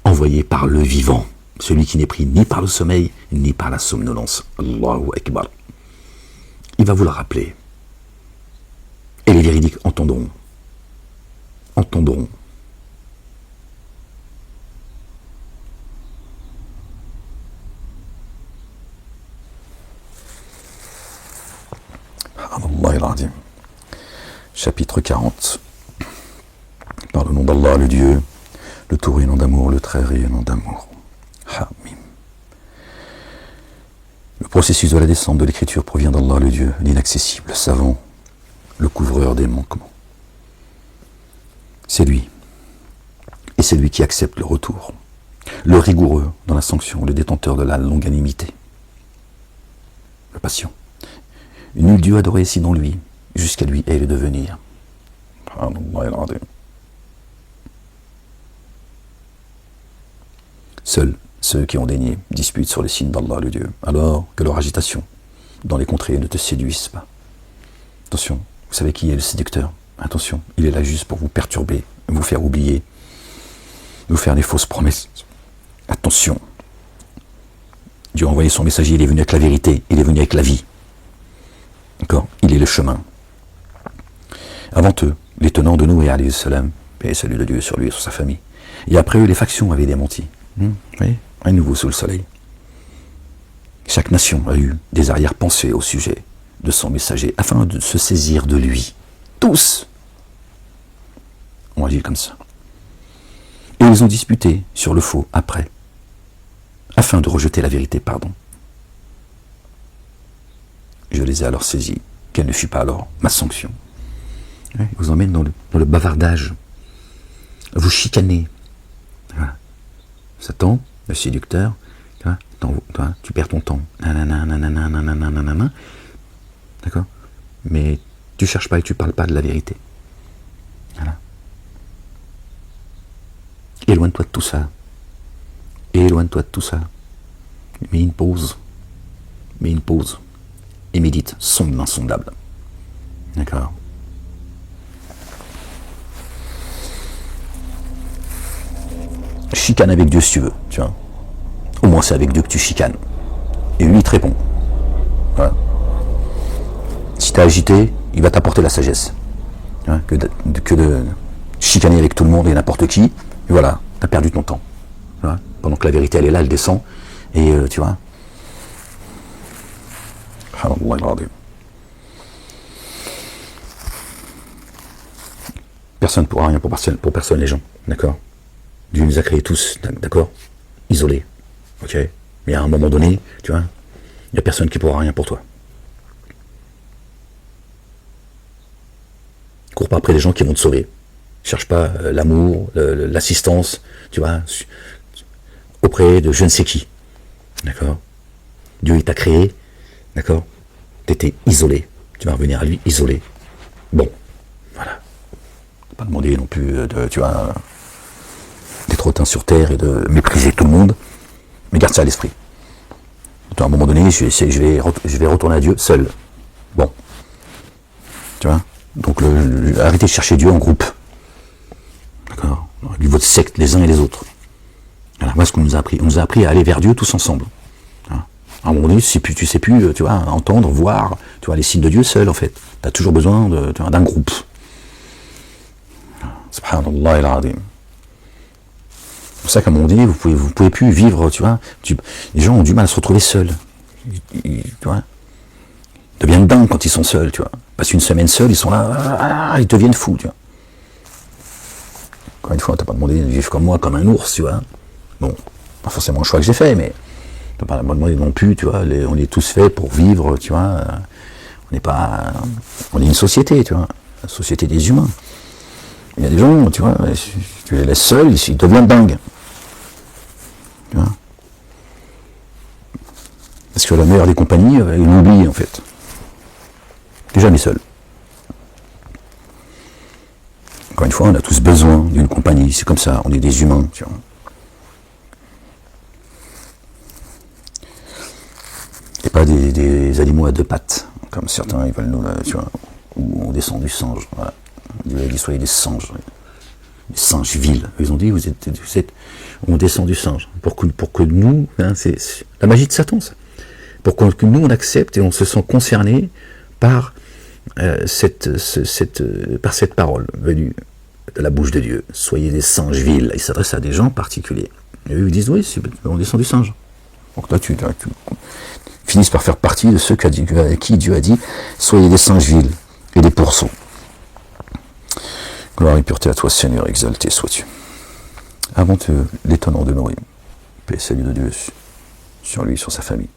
S1: envoyé par le vivant, celui qui n'est pris ni par le sommeil, ni par la somnolence. Allahu Akbar. Il va vous le rappeler. Et les véridiques entendront. Entendront. Chapitre 40. Par le nom d'Allah, le Dieu, le tout rayonnant d'amour, le très rayonnant d'amour. Hamim. Le processus de la descente de l'écriture provient d'Allah, le Dieu, l'inaccessible, le savant, le couvreur des manquements. C'est lui. Et c'est lui qui accepte le retour. Le rigoureux dans la sanction, le détenteur de la longanimité. Le patient. Nul Dieu adoré ici dans lui, jusqu'à lui et le devenir. Seuls ceux qui ont daigné disputent sur les signes d'Allah le Dieu, alors que leur agitation dans les contrées ne te séduisent pas. Attention, vous savez qui est le séducteur? Attention, il est là juste pour vous perturber, vous faire oublier, vous faire des fausses promesses. Attention, Dieu a envoyé son messager, il est venu avec la vérité, il est venu avec la vie. D'accord? Il est le chemin. Avant eux, les tenants de Noé, alayhi salam, paix et salut de Dieu sur lui et sur sa famille. Et après eux, les factions avaient démenti. Oui, à nouveau sous le soleil. Chaque nation a eu des arrière-pensées au sujet de son messager, afin de se saisir de lui. Tous ont agi comme ça. Et ils ont disputé sur le faux après, afin de rejeter la vérité, pardon. Je les ai alors saisis, quelle ne fut pas alors ma sanction. Ils vous emmènent dans le bavardage, vous chicanez. Voilà. Satan, le séducteur, tu perds ton temps. D'accord? Mais tu cherches pas et tu parles pas de la vérité. Voilà. Éloigne-toi de tout ça. Éloigne-toi de tout ça. Mets une pause. Mets une pause. Et médite, sonde l'insondable. D'accord? Chicane avec Dieu si tu veux, tu vois. Au moins c'est avec Dieu que tu chicanes. Et lui il te répond. Voilà. Si t'es agité, il va t'apporter la sagesse. Hein, que de chicaner avec tout le monde et n'importe qui. Et voilà, t'as perdu ton temps. Voilà. Pendant que la vérité elle est là, elle descend. Et tu vois. Personne ne pourra rien pour personne, les gens, d'accord? Dieu nous a créés tous, d'accord? Isolés, ok? Mais à un moment donné, tu vois, il n'y a personne qui pourra rien pour toi. Cours pas après les gens qui vont te sauver. Cherche pas l'amour, l'assistance, tu vois, auprès de je ne sais qui, d'accord? Dieu il t'a créé, d'accord? T'étais isolé, tu vas revenir à lui isolé. Bon, voilà. Pas demander non plus tu vois, d'être hautain sur terre et de mépriser tout le monde, mais garde ça à l'esprit. À un moment donné, je vais retourner à Dieu seul. Bon, tu vois. Donc arrêtez de chercher Dieu en groupe. D'accord? Votre secte, les uns et les autres. Voilà, moi ce qu'on nous a appris. On nous a appris à aller vers Dieu tous ensemble. À un moment donné, tu sais plus, tu vois, entendre, voir, tu vois, les signes de Dieu seul, en fait. Tu as toujours besoin d'un groupe. Subhanallah al-azim. pour ça qu'à un moment donné, vous pouvez plus vivre, tu vois. Les gens ont du mal à se retrouver seuls. Tu vois. Ils deviennent dingues quand ils sont seuls, tu vois. Passent une semaine seuls, ils sont là, ils deviennent fous, tu vois. Encore une fois, on t'a pas demandé de vivre comme moi, comme un ours, tu vois. Bon, pas forcément le choix que j'ai fait, mais on t'a pas demandé non plus, tu vois. On est tous faits pour vivre, tu vois. On n'est pas, on est une société, tu vois. La société des humains. Il y a des gens, tu vois, tu les laisses seuls, ils deviennent dingues. Tu vois. Parce que la meilleure des compagnies, ils l'oublient en fait. T'es jamais seul. Encore une fois, on a tous besoin d'une compagnie, c'est comme ça, on est des humains, tu vois. Et pas des animaux à deux pattes, comme certains, ils veulent nous, tu vois, où on descend du singe, voilà. Dieu a dit, soyez des singes vils. Ils ont dit, on descend du singe. Pour que nous, hein, c'est la magie de Satan, ça. Pour que nous, on accepte et on se sent concerné par cette parole venue de la bouche de Dieu. Soyez des singes vils. Il s'adresse à des gens particuliers. Et eux, ils disent, oui, on descend du singe. Donc là, tu finisses par faire partie de ceux à qui Dieu a dit, soyez des singes vils et des pourceaux. Gloire et pureté à toi, Seigneur, exalté sois-tu. Avant l'étonnant de Noé, paix et salut de Dieu sur lui, sur sa famille.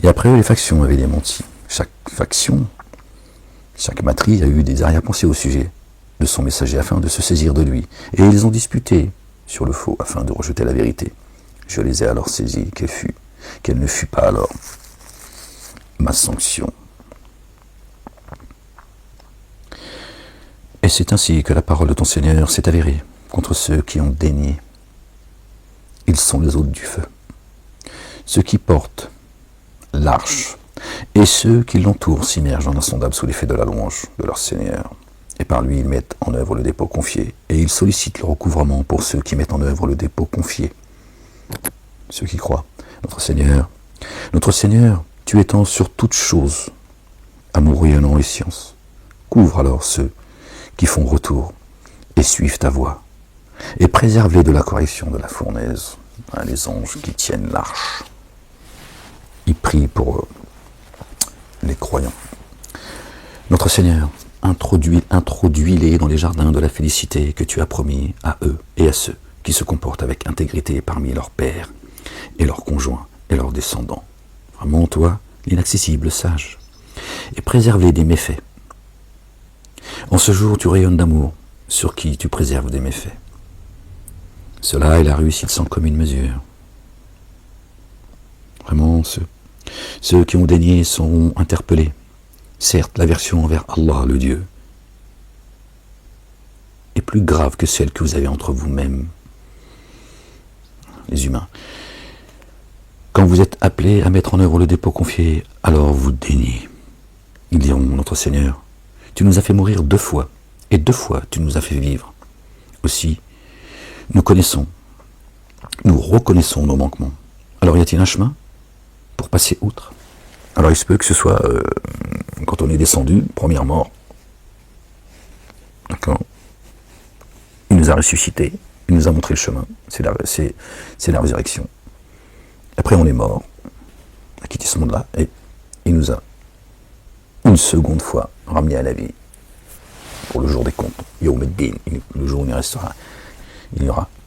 S1: Et après, les factions avaient démenti. Chaque faction, chaque matrice a eu des arrière-pensées au sujet de son messager afin de se saisir de lui. Et ils ont disputé sur le faux afin de rejeter la vérité. Je les ai alors saisis, qu'elle ne fut pas alors ma sanction. Et c'est ainsi que la parole de ton Seigneur s'est avérée contre ceux qui ont dénié. Ils sont les hôtes du feu. Ceux qui portent l'arche et ceux qui l'entourent s'immergent en insondable sous l'effet de la louange de leur Seigneur. Et par lui, ils mettent en œuvre le dépôt confié. Et ils sollicitent le recouvrement pour ceux qui mettent en œuvre le dépôt confié. Ceux qui croient. Notre Seigneur, tu étends sur toutes choses, amour rayonnant et science. Couvre alors ceux qui font retour et suivent ta voie. Et préserve-les de la correction de la fournaise. Hein, les anges qui tiennent l'arche. Ils prient pour les croyants. Notre Seigneur, introduis-les dans les jardins de la félicité que tu as promis à eux et à ceux qui se comportent avec intégrité parmi leurs pères et leurs conjoints et leurs descendants. Vraiment, toi, l'inaccessible sage. Et préserve-les des méfaits. En ce jour, tu rayonnes d'amour sur qui tu préserves des méfaits. Cela est la réussite sans commune mesure. Vraiment, ceux qui ont daigné sont interpellés. Certes, l'aversion envers Allah, le Dieu, est plus grave que celle que vous avez entre vous-mêmes, les humains. Quand vous êtes appelés à mettre en œuvre le dépôt confié, alors vous daignez. Ils diront, notre Seigneur, tu nous as fait mourir 2 fois, et 2 fois tu nous as fait vivre. Aussi, nous reconnaissons nos manquements. Alors y a-t-il un chemin pour passer outre? Alors il se peut que ce soit, quand on est descendu, première mort, d'accord, il nous a ressuscité, il nous a montré le chemin, c'est la résurrection. Après on est mort, on a quitté ce monde-là, et il nous a une seconde fois ramené à la vie pour le jour des comptes, Yawm ad-Din, le jour où il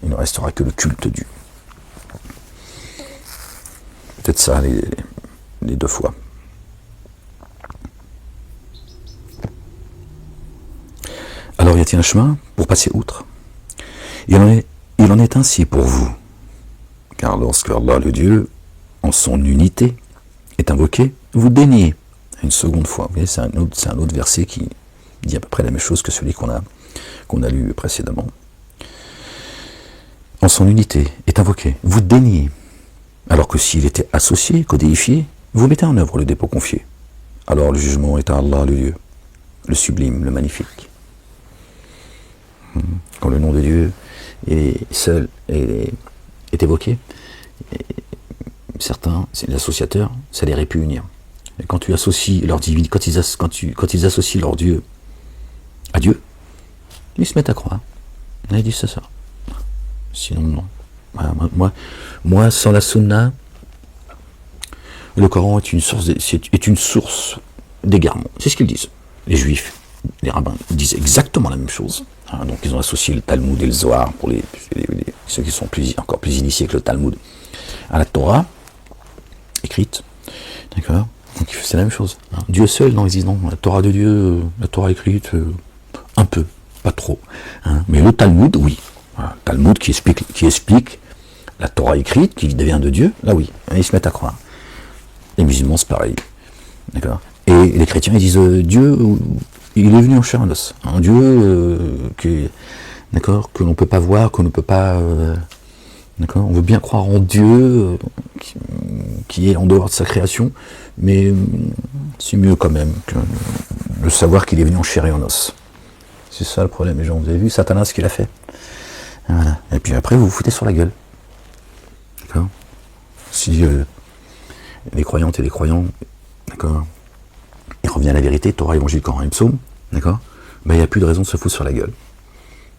S1: ne restera que le culte du. Peut-être ça les 2 fois. Alors y a-t-il un chemin pour passer outre? Il en est ainsi pour vous. Car lorsque Allah le Dieu, en son unité, est invoqué, vous daignez une seconde fois. Vous voyez, c'est un autre verset qui dit à peu près la même chose que celui qu'on a lu précédemment. En son unité est invoqué, vous daignez. Alors que s'il était associé, codéifié, vous mettez en œuvre le dépôt confié. Alors le jugement est à Allah le Dieu, le sublime, le magnifique. Quand le nom de Dieu seul est évoqué, certains, les associateurs, ça les répugne. Et quand tu associes leur divine, quand ils associent leur Dieu à Dieu, ils se mettent à croire. On a dit ça. Sinon, non. Voilà, moi, sans la sunna, le Coran est une source d'égarement. C'est ce qu'ils disent. Les juifs, les rabbins disent exactement la même chose. Hein, donc ils ont associé le Talmud et le Zohar, pour ceux qui sont encore plus initiés que le Talmud, à la Torah, écrite. D'accord. Donc c'est la même chose. Hein. Dieu seul, non, ils disent non. La Torah de Dieu, la Torah écrite, un peu, pas trop. Hein. Mais le Talmud, oui. Voilà. Le Talmud qui explique la Torah écrite, qui devient de Dieu, là oui, ils se mettent à croire. Les musulmans, c'est pareil. D'accord. Et les chrétiens, ils disent Dieu, il est venu en chair et en os. Un Dieu d'accord, que l'on ne peut pas voir, qu'on ne peut pas. D'accord. On veut bien croire en Dieu, qui est en dehors de sa création, mais c'est mieux quand même que de savoir qu'il est venu en chair et en os. C'est ça le problème, les gens. Vous avez vu Satanas ce qu'il a fait. Voilà. Et puis après, vous vous foutez sur la gueule. D'accord. Si les croyantes et les croyants, d'accord, il revient à la vérité, Torah, Évangile, Coran et Psaume, d'accord, ben il n'y a plus de raison de se foutre sur la gueule.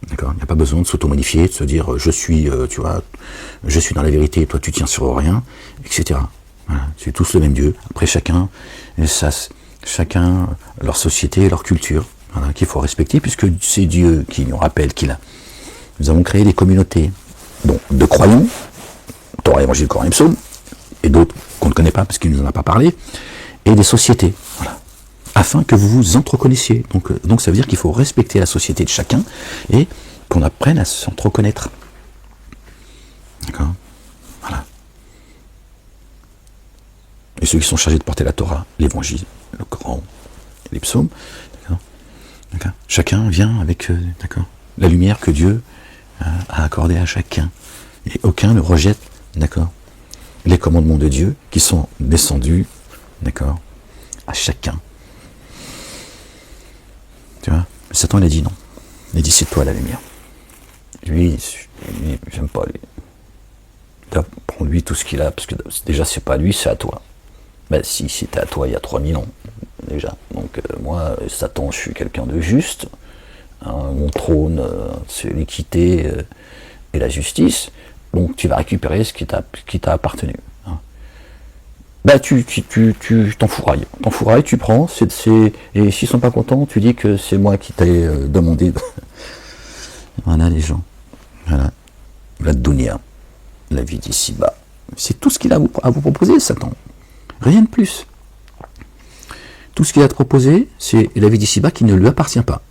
S1: D'accord, il n'y a pas besoin de s'auto-modifier, de se dire je suis dans la vérité, toi tu tiens sur rien, etc. Voilà, c'est tous le même Dieu. Après chacun leur société, leur culture, voilà, qu'il faut respecter, puisque c'est Dieu qui nous rappelle qu'il a. Nous avons créé des communautés, donc de croyants, Torah, Évangile, Coran et Psaume, et d'autres qu'on ne connaît pas parce qu'il ne nous en a pas parlé, et des sociétés, voilà, afin que vous vous entreconnaissiez. Donc ça veut dire qu'il faut respecter la société de chacun et qu'on apprenne à s'entreconnaître. D'accord. Voilà. Et ceux qui sont chargés de porter la Torah, l'Évangile, le Coran, les psaumes, d'accord. D'accord. Chacun vient avec d'accord, la lumière que Dieu a accordée à chacun. Et aucun ne rejette, d'accord, les commandements de Dieu qui sont descendus, d'accord, à chacun. Tu vois, Satan il a dit non. Il a dit c'est toi la lumière. Lui j'aime pas lui. Prends lui tout ce qu'il a, parce que déjà c'est pas lui, c'est à toi. Ben si c'était à toi il y a 3000 ans, déjà. Donc moi, Satan, je suis quelqu'un de juste. Hein, mon trône, c'est l'équité et la justice. Donc tu vas récupérer ce qui t'a appartenu. Hein. Bah tu t'enfourailles, tu prends, et s'ils sont pas contents, tu dis que c'est moi qui t'ai demandé. Voilà les gens. Voilà. La dunya, la vie d'ici-bas. C'est tout ce qu'il a à vous proposer, Satan. Rien de plus. Tout ce qu'il a à te proposer, c'est la vie d'ici-bas qui ne lui appartient pas.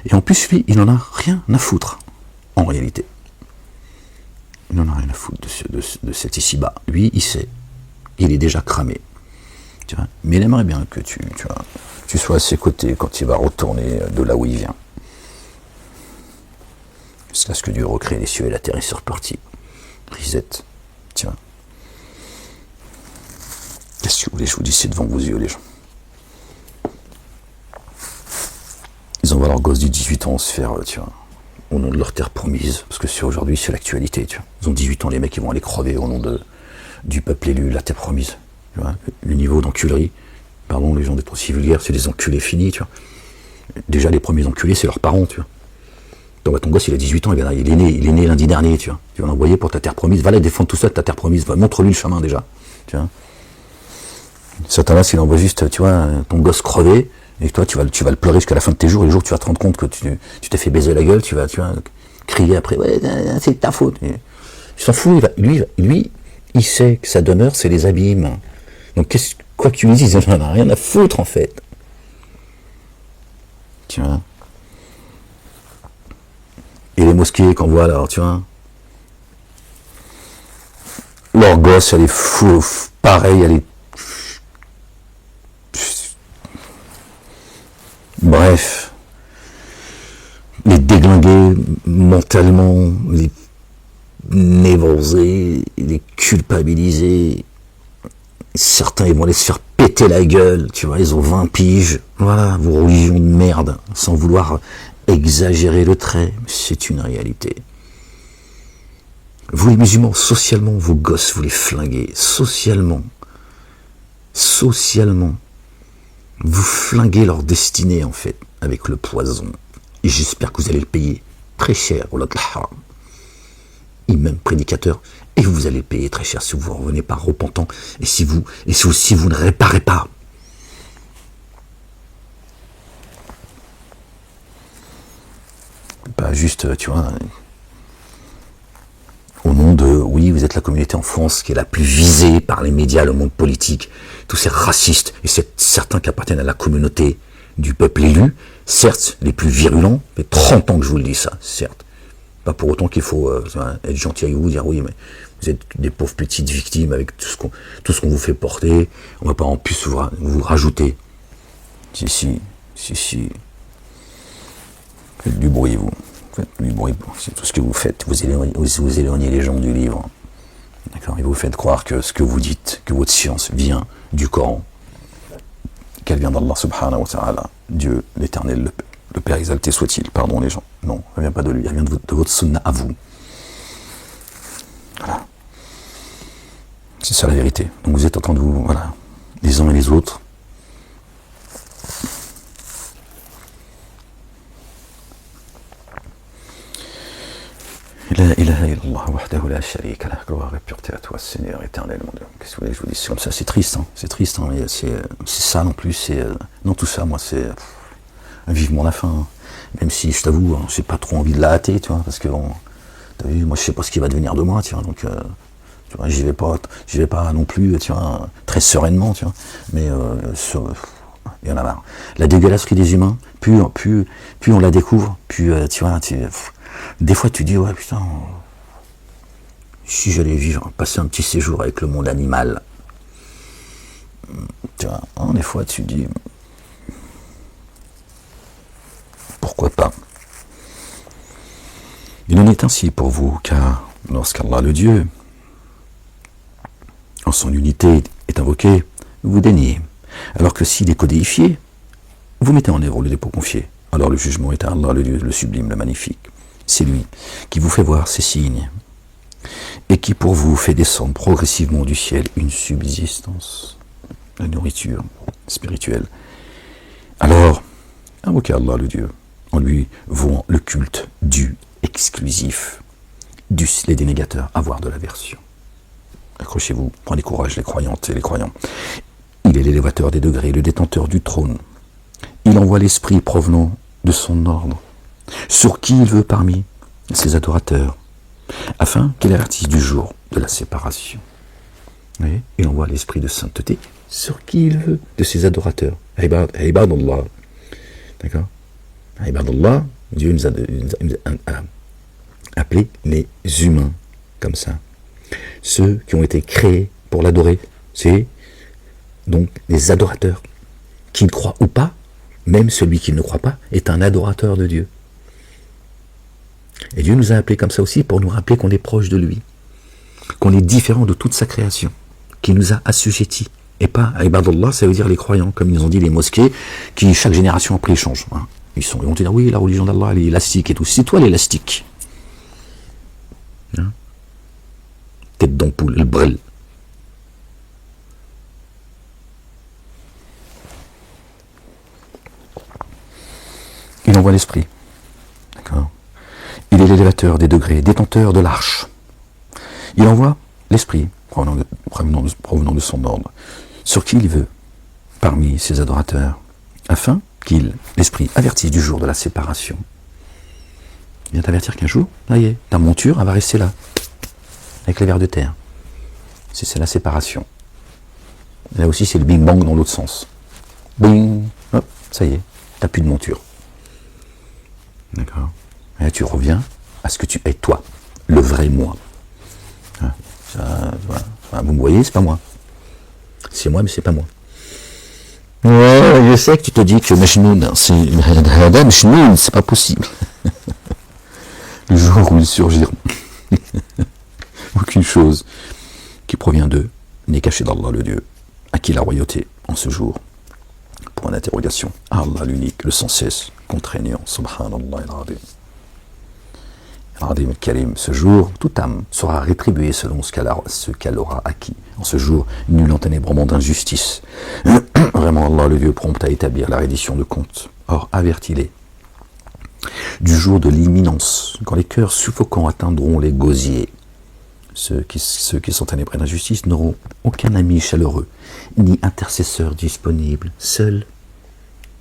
S1: Et en plus, lui, il n'en a rien à foutre, en réalité. Il n'en a rien à foutre de cet ici-bas. Lui, il sait. Il est déjà cramé. Tu vois. Mais il aimerait bien que tu sois à ses côtés quand il va retourner de là où il vient. Jusqu'à ce que Dieu recrée les cieux et la terre et c'est reparti. Reset. Tiens. Qu'est-ce que vous voulez, je vous dis, c'est devant vos yeux, les gens. Ils envoient leurs gosses du 18 ans se faire, tu vois, au nom de leur terre promise, parce que aujourd'hui, c'est l'actualité, tu vois. Ils ont 18 ans, les mecs, ils vont aller crever au nom du peuple élu, la terre promise. Tu vois, le niveau d'enculerie, pardon, les gens d'être aussi vulgaires, c'est des enculés finis, tu vois. Déjà, les premiers enculés, c'est leurs parents, tu vois. Donc, ton gosse, il a 18 ans, il est né lundi dernier, tu vois. Tu vas l'envoyer pour ta terre promise, va la défendre tout seul, ta terre promise, montre-lui le chemin, déjà, tu vois. Satanas, il envoie juste, tu vois, ton gosse crever, et toi, tu vas le pleurer jusqu'à la fin de tes jours, et le jour où tu vas te rendre compte que tu t'es fait baiser la gueule, tu vas crier après, ouais, c'est ta faute. Il s'en fout, lui, il sait que sa demeure, c'est les abîmes. Donc, quoi que tu lui dises, il n'en a rien à foutre, en fait. Tu vois. Et les mosquées qu'on voit, alors, tu vois, leur gosse, elle est fou, pareil, elle est... Bref, les déglingués mentalement, les névrosés, les culpabilisés, certains ils vont aller se faire péter la gueule, tu vois, ils ont 20 piges, voilà, vos religions de merde, sans vouloir exagérer le trait, c'est une réalité. Vous les musulmans, socialement, vos gosses, vous les flinguez, socialement, vous flinguez leur destinée, en fait, avec le poison. Et j'espère que vous allez le payer très cher, au lot de haram.
S2: imam, prédicateur, et vous allez payer très cher si vous ne revenez pas repentant, et si vous ne réparez pas. Pas juste, tu vois, au nom de, oui, vous êtes la communauté en France qui est la plus visée par les médias, le monde politique, tous ces racistes, et certains qui appartiennent à la communauté du peuple élu, certes, les plus virulents, mais 30 ans que je vous le dis ça, certes. Pas pour autant qu'il faut être gentil avec vous, dire oui, mais vous êtes des pauvres petites victimes avec tout ce qu'on vous fait porter, on va pas en plus vous rajouter. Si. Faites du bruit, vous. Faites du bruit, c'est tout ce que vous faites. Vous éloignez les gens du livre. D'accord ? Et vous faites croire que ce que vous dites, que votre science vient du Coran, qu'elle vient d'Allah subhanahu wa ta'ala, Dieu, l'éternel, le Père exalté soit-il, pardon les gens. Non, elle vient pas de lui, elle vient de votre sunna à vous. Voilà. C'est ça la vérité. Donc vous êtes en train de vous, voilà, les uns et les autres, La ilaha illallah wahdahu la sharika lah, gloire et pureté à toi, Seigneur éternel, mon Dieu. Qu'est-ce que vous voulez que je vous dise? C'est comme ça, c'est triste, hein. C'est triste, hein. C'est ça non plus, non, tout ça, moi, c'est vivement la fin, hein. Même si, je t'avoue, hein, j'ai pas trop envie de la hâter, tu vois, parce que, bon, t'as vu, moi, je sais pas ce qui va devenir de moi, tu vois, donc, tu vois, j'y vais pas non plus, tu vois, très sereinement, tu vois, mais, il y en a marre. La dégueulasserie des humains, plus on la découvre, plus, tu vois, des fois, tu dis, ouais, putain, si j'allais passer un petit séjour avec le monde animal, tu vois, hein, des fois, tu dis, pourquoi pas? Il en est ainsi pour vous, car lorsqu'Allah le Dieu, en son unité, est invoqué, vous déniez. Alors que s'il est codéifié, vous mettez en œuvre le dépôt confié. Alors le jugement est à Allah le Dieu, le sublime, le magnifique. C'est lui qui vous fait voir ces signes et qui pour vous fait descendre progressivement du ciel une subsistance, la nourriture spirituelle. Alors, invoquez Allah le Dieu, en lui vouant le culte dû, exclusif, les dénégateurs, avoir de l'aversion. Accrochez-vous, prenez courage les croyantes et les croyants. Il est l'élévateur des degrés, le détenteur du trône. Il envoie l'esprit provenant de son ordre sur qui il veut parmi ses adorateurs, afin qu'il avertisse du jour de la séparation. Vous voyez ? Il envoie l'esprit de sainteté sur qui il veut de ses adorateurs. Ibadallah. D'accord ? Ibadallah, Dieu nous a appelé les humains comme ça. Ceux qui ont été créés pour l'adorer, c'est donc les adorateurs. Qu'ils croient ou pas, même celui qui ne croit pas est un adorateur de Dieu. Et Dieu nous a appelés comme ça aussi pour nous rappeler qu'on est proche de lui, qu'on est différent de toute sa création, qu'il nous a assujettis. Et pas, Ibadallah, ça veut dire les croyants, comme ils nous ont dit les mosquées, qui chaque génération après ils changent. Hein. Ils vont te dire, oui, la religion d'Allah, elle est élastique et tout. C'est toi l'élastique. Hein? Tête d'ampoule, le brel. Il envoie l'esprit. D'accord ? Il est l'élévateur des degrés, détenteur de l'arche. Il envoie l'esprit, provenant de son ordre, sur qui il veut, parmi ses adorateurs, afin l'esprit, avertisse du jour de la séparation. Il vient t'avertir qu'un jour, là y est, ta monture, elle va rester là, avec les vers de terre. C'est la séparation. Là aussi, c'est le bing bang dans l'autre sens. Bing, hop, ça y est, t'as plus de monture. D'accord. Et là, tu reviens à ce que tu es toi, le vrai moi. Vous me voyez, c'est pas moi. C'est moi, mais c'est pas moi. Ouais, je sais que tu te dis que Majnoun, c'est pas possible. Le jour où ils surgiront, aucune chose qui provient d'eux n'est cachée d'Allah le Dieu, à qui la royauté en ce jour. Point d'interrogation. Allah l'unique, le sans cesse, contraignant, subhanallah al-azim. Al-azim al-karim, ce jour, toute âme sera rétribuée selon ce qu'elle aura acquis. En ce jour, nul enténébrement d'injustice. Vraiment, Allah le Dieu prompt à établir la reddition de compte. Or, avertis-les du jour de l'imminence quand les cœurs suffocants atteindront les gosiers, ceux qui sont ténébrés d'injustice n'auront aucun ami chaleureux, ni intercesseur disponible, seul.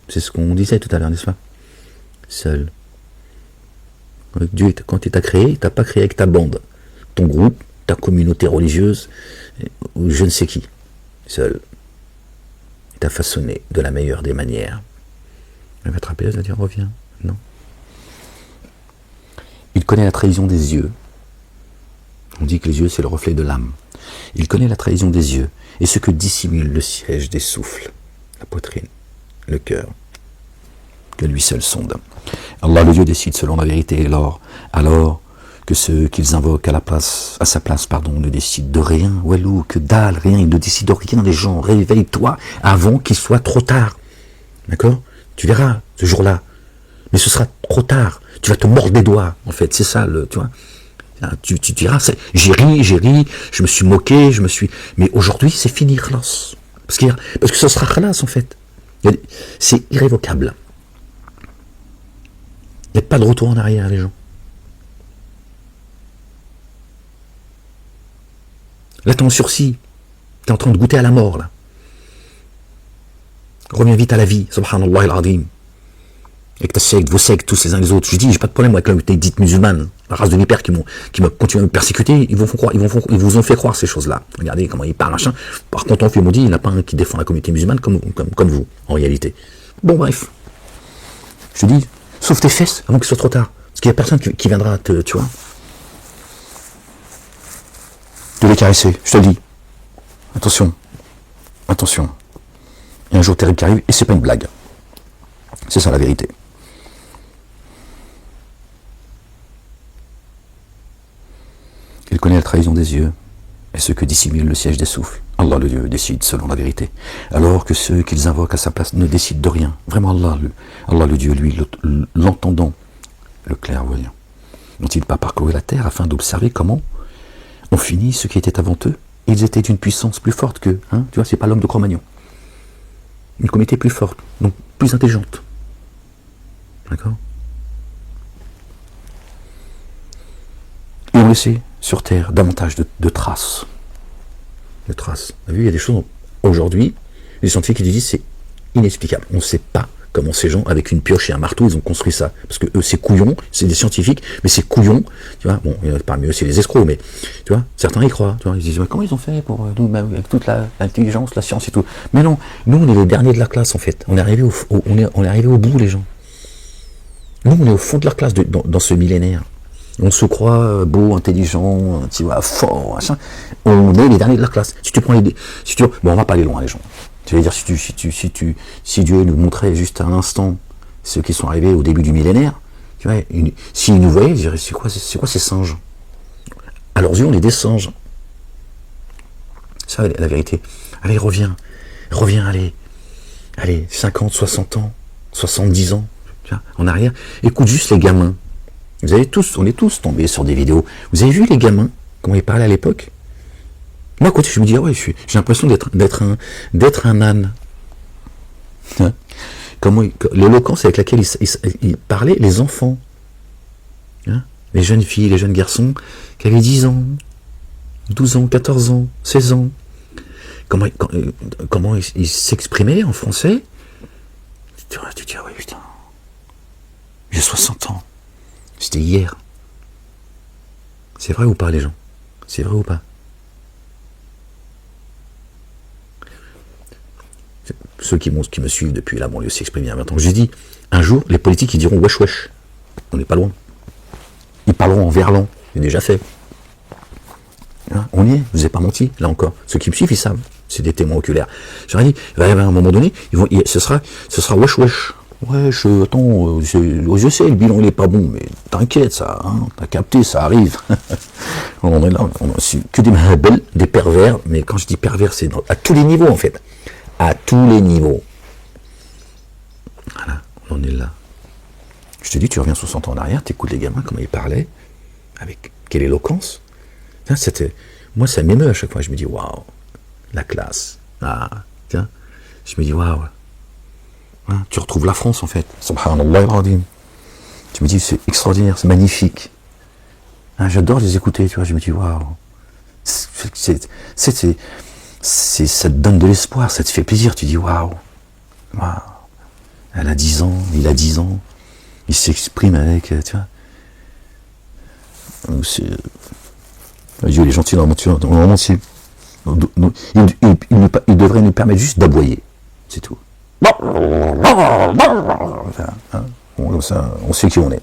S2: C'est ce qu'on disait tout à l'heure, n'est-ce pas? Seul. Dieu, quand il t'a créé, il t'a pas créé avec ta bande, ton groupe, ta communauté religieuse, ou je ne sais qui. Seul. Il t'a façonné de la meilleure des manières. Il va attraper, il va dire reviens. Non. Il connaît la trahison des yeux. On dit que les yeux, c'est le reflet de l'âme. Il connaît la trahison des yeux et ce que dissimule le siège des souffles, la poitrine, le cœur, que lui seul sonde. Allah, le Dieu, décide selon la vérité, alors que ceux qu'ils invoquent à sa place, ne décident de rien, walou, que dalle, rien, ils ne décident de rien, les gens, réveille-toi avant qu'il soit trop tard. D'accord? Tu verras, ce jour-là, mais ce sera trop tard, tu vas te mordre des doigts, en fait, c'est ça, tu vois. Tu diras, j'ai ri, je me suis moqué, mais aujourd'hui, c'est fini, khalas. Parce que ça sera khalas, en fait. C'est irrévocable. Il n'y a pas de retour en arrière, les gens. Là, t'es en sursis. T'es en train de goûter à la mort, là. Reviens vite à la vie, subhanallah al-azim. Avec ta secte, vos sectes, tous les uns les autres. Je dis, j'ai pas de problème avec la dite musulmane, la race de vipères qui me continuent à me persécuter, ils vous ont fait croire ces choses-là. Regardez comment ils parlent, machin. Par contre, on dit, il n'y en a pas un qui défend la communauté musulmane comme vous, en réalité. Bon, bref. Je dis, sauve tes fesses avant qu'il soit trop tard. Parce qu'il n'y a personne qui viendra te les caresser, je te le dis. Attention. Il y a un jour terrible qui arrive, et c'est pas une blague. C'est ça la vérité. Il connaît la trahison des yeux et ce que dissimule le siège des souffles. Allah le Dieu décide selon la vérité. Alors que ceux qu'ils invoquent à sa place ne décident de rien. Vraiment Allah le Dieu, lui, l'entendant, le clairvoyant. N'ont-ils pas parcouru la terre afin d'observer comment on finit ce qui était avant eux? Ils étaient d'une puissance plus forte qu'eux. Hein, tu vois, c'est pas l'homme de Cro-Magnon. Une communauté plus forte, donc plus intelligente. D'accord? Et on laissait sur Terre davantage de traces. De traces. Vous avez vu, il y a des choses aujourd'hui, les scientifiques qui disent c'est inexplicable. On ne sait pas comment ces gens, avec une pioche et un marteau, ils ont construit ça. Parce que eux, c'est couillon, c'est des scientifiques, mais c'est couillon. Tu vois, bon, parmi eux, c'est les escrocs, mais tu vois, certains y croient. Tu vois, ils disent ouais, comment ils ont fait pour nous, avec toute l'intelligence, la science et tout. Mais non, nous, on est les derniers de la classe en fait. On est arrivé on est arrivé au bout, les gens. Nous, on est au fond de la classe dans ce millénaire. On se croit beau, intelligent, tu vois, fort, machin. On est les derniers de la classe. Si tu prends bon, on va pas aller loin, les gens. Tu veux dire, si Dieu nous montrait juste à un instant ceux qui sont arrivés au début du millénaire, tu vois, s'ils nous voyaient, ils diraient, c'est quoi ces singes? À leurs yeux, on est des singes. Ça, la vérité. Allez, reviens, allez, 50, 60 ans, 70 ans, tu vois, en arrière. Écoute juste les gamins. On est tous tombés sur des vidéos. Vous avez vu les gamins, comment ils parlaient à l'époque? Moi, quand je me dis, ah ouais, j'ai l'impression d'être un âne. Hein? L'éloquence avec laquelle ils parlaient, les enfants. Hein? Les jeunes filles, les jeunes garçons, qui avaient 10 ans, 12 ans, 14 ans, 16 ans. Comment ils s'exprimaient en français? Tu dis, ah ouais, putain, j'ai 60 ans. C'était hier. C'est vrai ou pas, les gens? C'est vrai ou pas? Ceux qui me suivent depuis la banlieue s'expriment il y a 20 ans. J'ai dit, un jour, les politiques, ils diront wesh wesh. On n'est pas loin. Ils parleront en verlan. C'est déjà fait. Hein, on y est, je vous ai pas menti, là encore. Ceux qui me suivent, ils savent. C'est des témoins oculaires. J'aurais dit, à un moment donné, ce sera wesh wesh. Ouais, attends, je sais, le bilan il est pas bon, mais t'inquiète, ça, hein, t'as capté, ça arrive. On est là, c'est que des mahabel, des pervers, mais quand je dis pervers, c'est à tous les niveaux en fait. À tous les niveaux. Voilà, on en est là. Je te dis, tu reviens 60 ans en arrière, t'écoutes les gamins, comment ils parlaient, avec quelle éloquence. Moi, ça m'émeut à chaque fois, je me dis, waouh, la classe. Ah, tiens, je me dis, waouh. Hein, tu retrouves la France en fait. Subhanallah al-Azim. Tu me dis, c'est extraordinaire, c'est magnifique. Hein, j'adore les écouter, tu vois, je me dis, waouh. Ça te donne de l'espoir, ça te fait plaisir, tu dis, waouh. Waouh. Elle a 10 ans, il a 10 ans, il s'exprime avec, tu vois. Dieu, il est gentil, normalement, il devrait nous permettre juste d'aboyer, c'est tout. Enfin, hein, comme ça, on sait qui on est.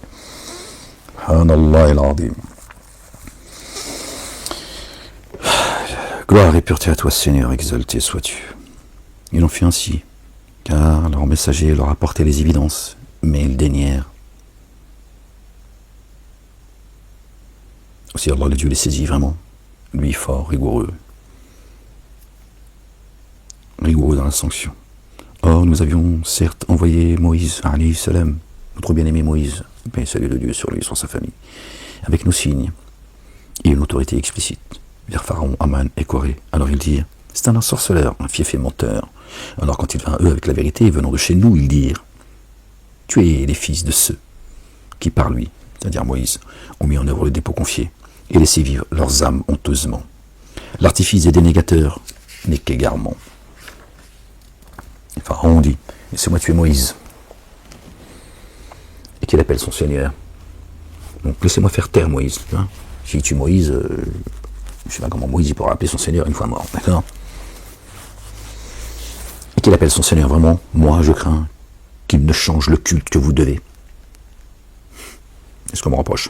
S2: Allah el-Azim. Gloire et pureté à toi, Seigneur, exalté sois-tu. Il en fut ainsi, car leur messager leur apportait les évidences, mais ils dénièrent. Aussi Allah le Dieu les saisit vraiment, lui fort, rigoureux dans la sanction. Or nous avions certes envoyé Moïse, alayhi salam, notre bien-aimé Moïse, paix et salut de Dieu sur lui et sur sa famille, avec nos signes et une autorité explicite, vers Pharaon, Aman et Corée. Alors ils dirent, c'est un ensorceleur, un fief et menteur. Alors quand ils vinrent eux avec la vérité, venant de chez nous, ils dirent, tuez les fils de ceux qui par lui, c'est-à-dire Moïse, ont mis en œuvre le dépôt confié, et laissé vivre leurs âmes honteusement. L'artifice des dénégateurs n'est qu'égarement. Et Pharaon dit, laissez-moi tuer Moïse. Et qu'il appelle son Seigneur. Donc laissez-moi faire taire Moïse. Hein. S'il tue Moïse, je ne sais pas comment Moïse il pourra appeler son Seigneur une fois mort. D'accord ? Et qu'il appelle son Seigneur vraiment, moi je crains qu'il ne change le culte que vous devez. C'est ce qu'on me reproche.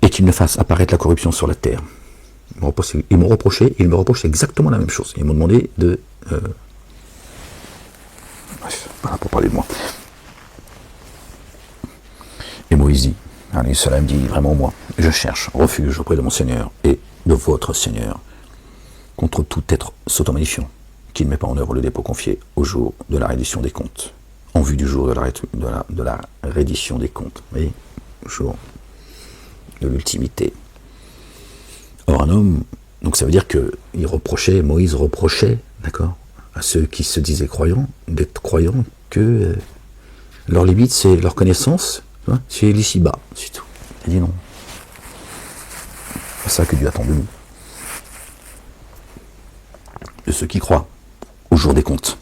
S2: Et qu'il ne fasse apparaître la corruption sur la terre. Ils m'ont reproché, ils me reprochent exactement la même chose. Ils m'ont demandé de... Bref, voilà pour parler de moi. Et Moïse dit, alayhi salam dit vraiment moi, je cherche refuge auprès de mon Seigneur et de votre Seigneur contre tout être s'automagnifiant qui ne met pas en œuvre le dépôt confié au jour de la reddition des comptes. En vue du jour de la reddition des comptes. Vous voyez, jour de l'ultimité. Or un homme, donc ça veut dire que Moïse reprochait, d'accord, à ceux qui se disaient croyants, d'être croyants, que leur limite c'est leur connaissance, hein, c'est l'ici-bas, c'est tout. Il a dit non. C'est ça que Dieu attend de nous. De ceux qui croient au jour des comptes.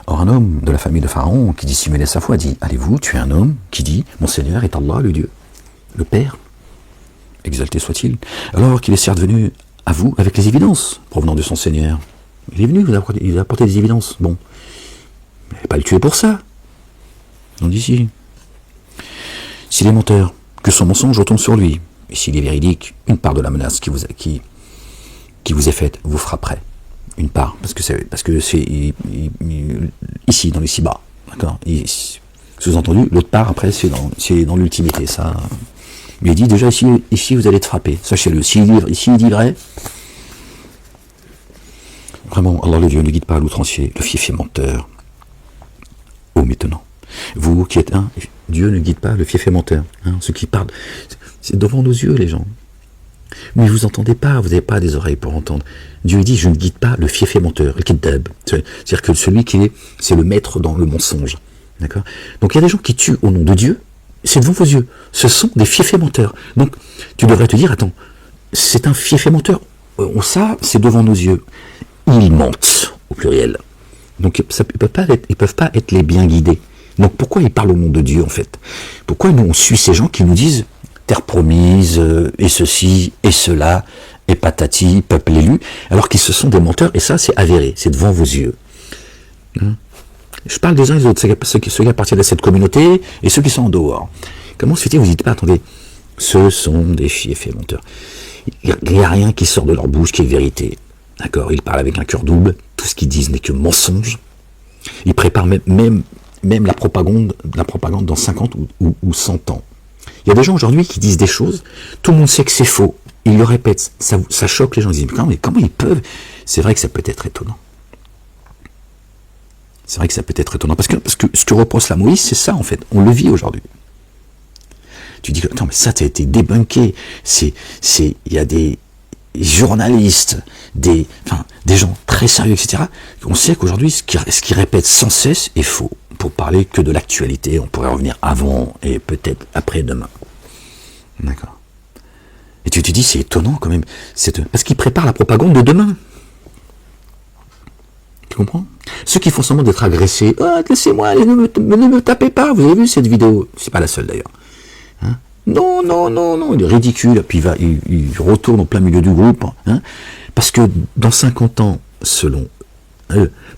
S2: Or un homme de la famille de Pharaon qui dissimulait sa foi dit, allez-vous tuer un homme qui dit, mon Seigneur est Allah le Dieu, le Père, exalté soit-il, alors qu'il est certes venu à vous avec les évidences provenant de son Seigneur. Il est venu, il a apporté des évidences. Bon, il n'allait pas le tuer pour ça. On dit si. S'il est menteur, que son mensonge retombe sur lui. Et s'il est véridique, une part de la menace qui vous est faite vous frapperait. Une part, parce que c'est ici, dans les ci-bas. D'accord. Sous-entendu, l'autre part, après, c'est dans l'ultimité, ça. Mais il dit déjà, ici vous allez être frappé. Sachez-le, s'il dit vrai, vraiment, Allah le Dieu ne guide pas à l'outrancier, le fief et menteur. Oh, maintenant, vous qui êtes un, Dieu ne guide pas le fief et menteur. Hein, ceux qui parlent, c'est devant nos yeux, les gens. Mais vous n'entendez pas, vous n'avez pas des oreilles pour entendre. Dieu dit, je ne guide pas le fief et menteur, le kiddab. C'est-à-dire que celui c'est le maître dans le mensonge. D'accord ? Donc il y a des gens qui tuent au nom de Dieu, c'est devant vos yeux. Ce sont des fiefs et menteurs. Donc tu devrais te dire, attends, c'est un fief et menteur. Ça, c'est devant nos yeux. Ils mentent, au pluriel. Donc ils ne peuvent pas être les bien guidés. Donc pourquoi ils parlent au nom de Dieu, en fait ? Pourquoi nous, on suit ces gens qui nous disent terre promise, et ceci, et cela, et patati, peuple élu, alors qu'ils se sont des menteurs, et ça, c'est avéré, c'est devant vos yeux. Je parle des uns et des autres, ceux qui appartiennent à cette communauté, et ceux qui sont en dehors. Comment se fait-il, vous dites pas, attendez, ce sont des fiefs et menteurs. Il n'y a rien qui sort de leur bouche qui est vérité. D'accord ? Ils parlent avec un cœur double, tout ce qu'ils disent n'est que mensonge. Ils préparent même la propagande dans 50 ou 100 ans. Il y a des gens aujourd'hui qui disent des choses, tout le monde sait que c'est faux, ils le répètent, ça choque les gens, ils disent mais comment ils peuvent ? C'est vrai que ça peut être étonnant. C'est vrai que ça peut être étonnant, parce que ce que reproche la Moïse, c'est ça en fait, on le vit aujourd'hui. Tu dis, attends, mais ça a été débunké, il y a des journalistes, des gens très sérieux, etc. On sait qu'aujourd'hui, ce qu'ils répètent sans cesse est faux. pour parler que de l'actualité. On pourrait revenir avant et peut-être après-demain. D'accord. Et tu te dis, c'est étonnant quand même, parce qu'ils préparent la propagande de demain. Tu comprends? Ceux qui font semblant d'être agressés, laissez-moi, ne me tapez pas, vous avez vu cette vidéo? C'est pas la seule d'ailleurs. Hein? Non, il est ridicule, puis il retourne au plein milieu du groupe. Hein? Parce que dans 50 ans,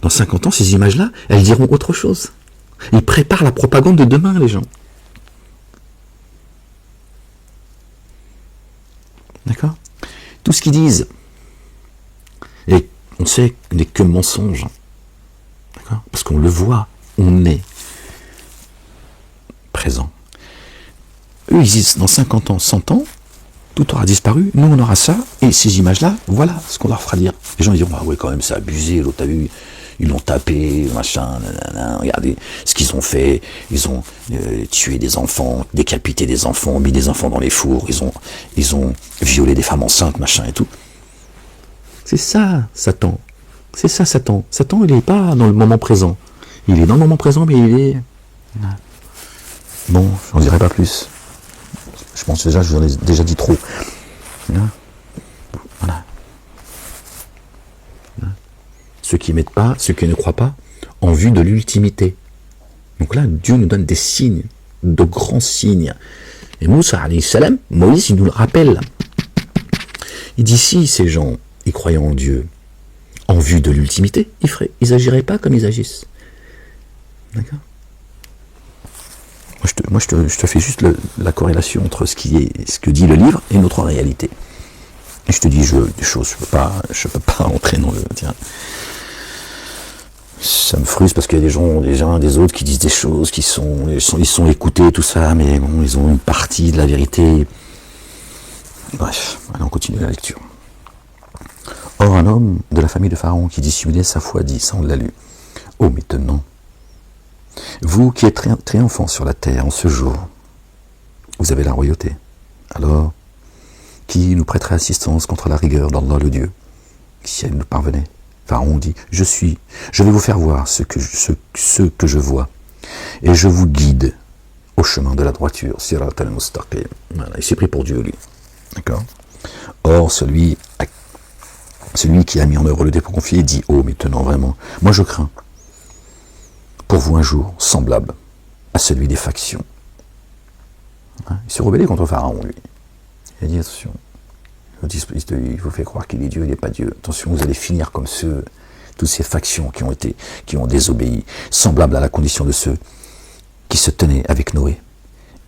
S2: dans 50 ans, ces images-là, elles diront autre chose. Ils préparent la propagande de demain, les gens. D'accord? Tout ce qu'ils disent, et on sait n'est que mensonge. D'accord? Parce qu'on le voit, on est présent. Eux, ils disent, dans 50 ans, 100 ans, tout aura disparu, nous on aura ça, et ces images-là, voilà ce qu'on leur fera dire. Les gens ils diront, ah ouais, quand même, c'est abusé, l'autre, t'as vu, ils l'ont tapé, machin, nanana, regardez ce qu'ils ont fait, ils ont tué des enfants, décapité des enfants, mis des enfants dans les fours, ils ont violé des femmes enceintes, machin et tout. C'est ça, Satan. C'est ça, Satan. Satan, il n'est pas dans le moment présent. Il est dans le moment présent, mais il est... Bon, j'en dirai pas plus. Je pense déjà, je vous en ai déjà dit trop. Voilà. Ceux qui n'émettent pas, ceux qui ne croient pas, en vue de l'ultimité. Donc là, Dieu nous donne des signes, de grands signes. Et Moussa, alayhi salam, Moïse, il nous le rappelle. Il dit, si ces gens, ils croyaient en Dieu, en vue de l'ultimité, ils n'agiraient pas comme ils agissent. D'accord? Moi, je te fais juste la corrélation entre ce que dit le livre et notre réalité. Et je te dis des choses, je peux pas entrer dans le... Tiens. Ça me frustre parce qu'il y a des gens, des autres qui disent des choses, ils sont écoutés, tout ça, mais bon, ils ont une partie de la vérité. Bref, allez, on continue la lecture. Or, un homme de la famille de Pharaon qui dissimulait sa foi dit, ça on l'a lu, oh maintenant, vous qui êtes triomphants sur la terre en ce jour, vous avez la royauté. Alors, qui nous prêterait assistance contre la rigueur d'Allah le Dieu, si elle nous parvenait? Pharaon dit, je vais vous faire voir ce que je vois, et je vous guide au chemin de la droiture. Sirat al-Mustaqim. Voilà, il s'est pris pour Dieu, lui. D'accord? Or, celui qui a mis en œuvre le dépôt confié dit, oh, maintenant, vraiment, moi je crains pour vous un jour semblable à celui des factions. Hein? Il s'est rebellé contre Pharaon, lui. Il a dit, attention, il vous fait croire qu'il est Dieu, il n'est pas Dieu. Attention, vous allez finir comme toutes ces factions qui ont désobéi, semblables à la condition de ceux qui se tenaient avec Noé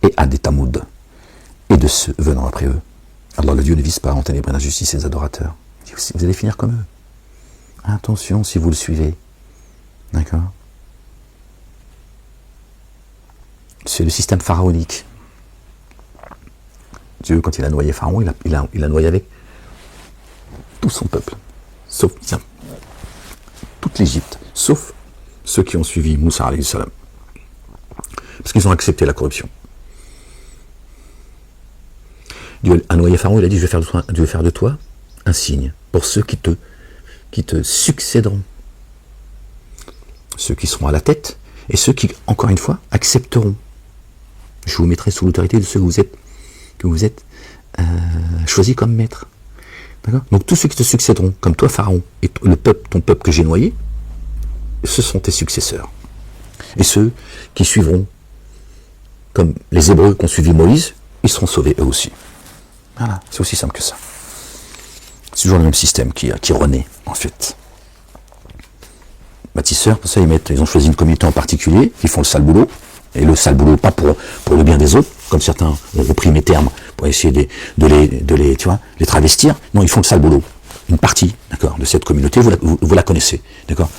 S2: et Ad et Tamoud, et de ceux venant après eux. Alors le Dieu ne vise pas à enténébrer l'injustice et les adorateurs. Il dit, vous allez finir comme eux. Attention si vous le suivez. D'accord? C'est le système pharaonique. Dieu, quand il a noyé Pharaon, il a noyé avec tout son peuple, sauf toute l'Égypte, sauf ceux qui ont suivi Moussa alayhi salam, parce qu'ils ont accepté la corruption. Dieu a noyé Pharaon, il a dit, je vais faire de toi un signe pour ceux qui te succéderont, ceux qui seront à la tête et ceux qui, encore une fois, accepteront. Je vous mettrai sous l'autorité de ceux que vous êtes choisis comme maître. D'accord? Donc tous ceux qui te succéderont, comme toi Pharaon, et ton peuple que j'ai noyé, ce sont tes successeurs. Et ceux qui suivront, comme les Hébreux qui ont suivi Moïse, ils seront sauvés eux aussi. Voilà, c'est aussi simple que ça. C'est toujours le même système qui renaît, en fait. Bâtisseurs, pour ça, ils ont choisi une communauté en particulier, qui font le sale boulot, et le sale boulot, pas pour le bien des autres, comme certains ont repris mes termes, pour essayer de les travestir. Non, ils font le sale boulot. Une partie, d'accord, de cette communauté, vous la connaissez, d'accord.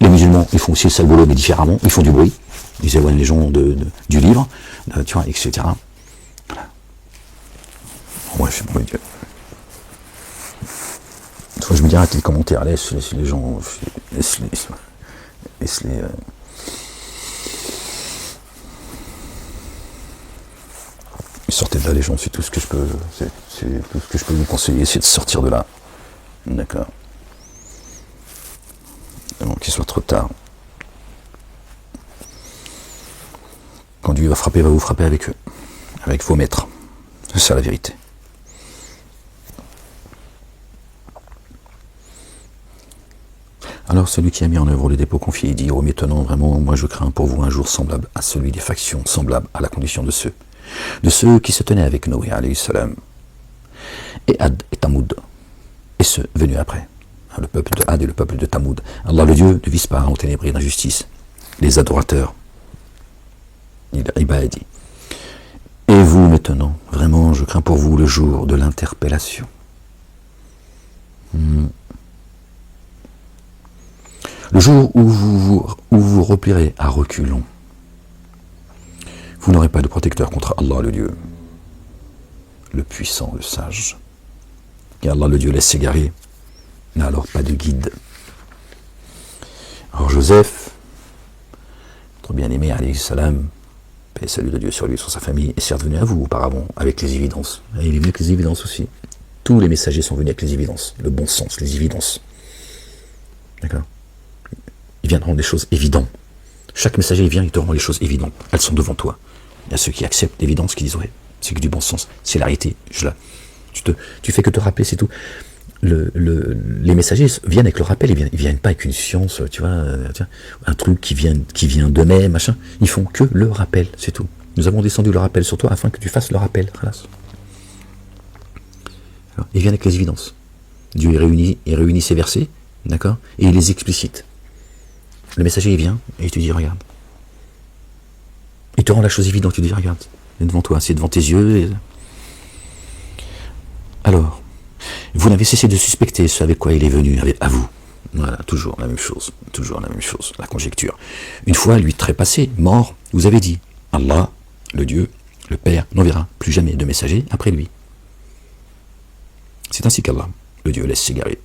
S2: Les musulmans, ils font aussi le sale boulot, mais différemment, ils font du bruit, ils éloignent les gens du livre, etc. Voilà. Ouais, c'est bon, Dieu. Je me dirais avec les commentaires, laisse les gens, laisse-les. Sortez de là, les gens, c'est tout ce que je peux, c'est tout ce que je peux vous conseiller, c'est de sortir de là. D'accord. Avant qu'il soit trop tard. va vous frapper avec eux, avec vos maîtres. C'est ça la vérité. Alors celui qui a mis en œuvre le dépôt confié, il dit, oh maintenant vraiment, moi je crains pour vous un jour semblable à celui des factions, semblable à la condition de ceux qui se tenaient avec Noé, alayhi salam, et Ad et Tamoud, et ceux venus après, le peuple de Ad et le peuple de Tamoud. Allah le Dieu ne vise pas en ténèbres et d'injustice les adorateurs. Il dit, et vous maintenant, vraiment je crains pour vous le jour de l'interpellation. Le jour où vous replierez à reculons. Vous n'aurez pas de protecteur contre Allah le Dieu, le puissant, le sage. Et Allah le Dieu laisse s'égarer, n'a alors pas de guide. Alors Joseph, notre bien-aimé, alayhi salam, paix et salut de Dieu sur lui, sur sa famille, est certes venu à vous auparavant avec les évidences. Et il est venu avec les évidences aussi. Tous les messagers sont venus avec les évidences, le bon sens, les évidences. D'accord ? Il vient de rendre les choses évidentes. Chaque messager il vient, il te rend les choses évidentes. Elles sont devant toi. Il y a ceux qui acceptent l'évidence, qui disent ouais, c'est que du bon sens, c'est la réalité. Tu fais que te rappeler, c'est tout. Les messagers viennent avec le rappel, ils viennent pas avec une science, tu vois, un truc qui vient d'eux-mêmes, machin. Ils font que le rappel, c'est tout. Nous avons descendu le rappel sur toi afin que tu fasses le rappel. Alors, ils viennent avec les évidences. Dieu réunit ces versets, d'accord, et il les explicite. Le messager il vient et il te dit regarde. Il te rend la chose évidente, tu te dis regarde, c'est devant toi, c'est devant tes yeux. Et... Alors, vous n'avez cessé de suspecter ce avec quoi il est venu à vous. Voilà, toujours la même chose, la conjecture. Une fois lui trépassé, mort, vous avez dit Allah, le Dieu, le Père, n'enverra plus jamais de messager après lui. C'est ainsi qu'Allah, le Dieu, laisse s'égarer,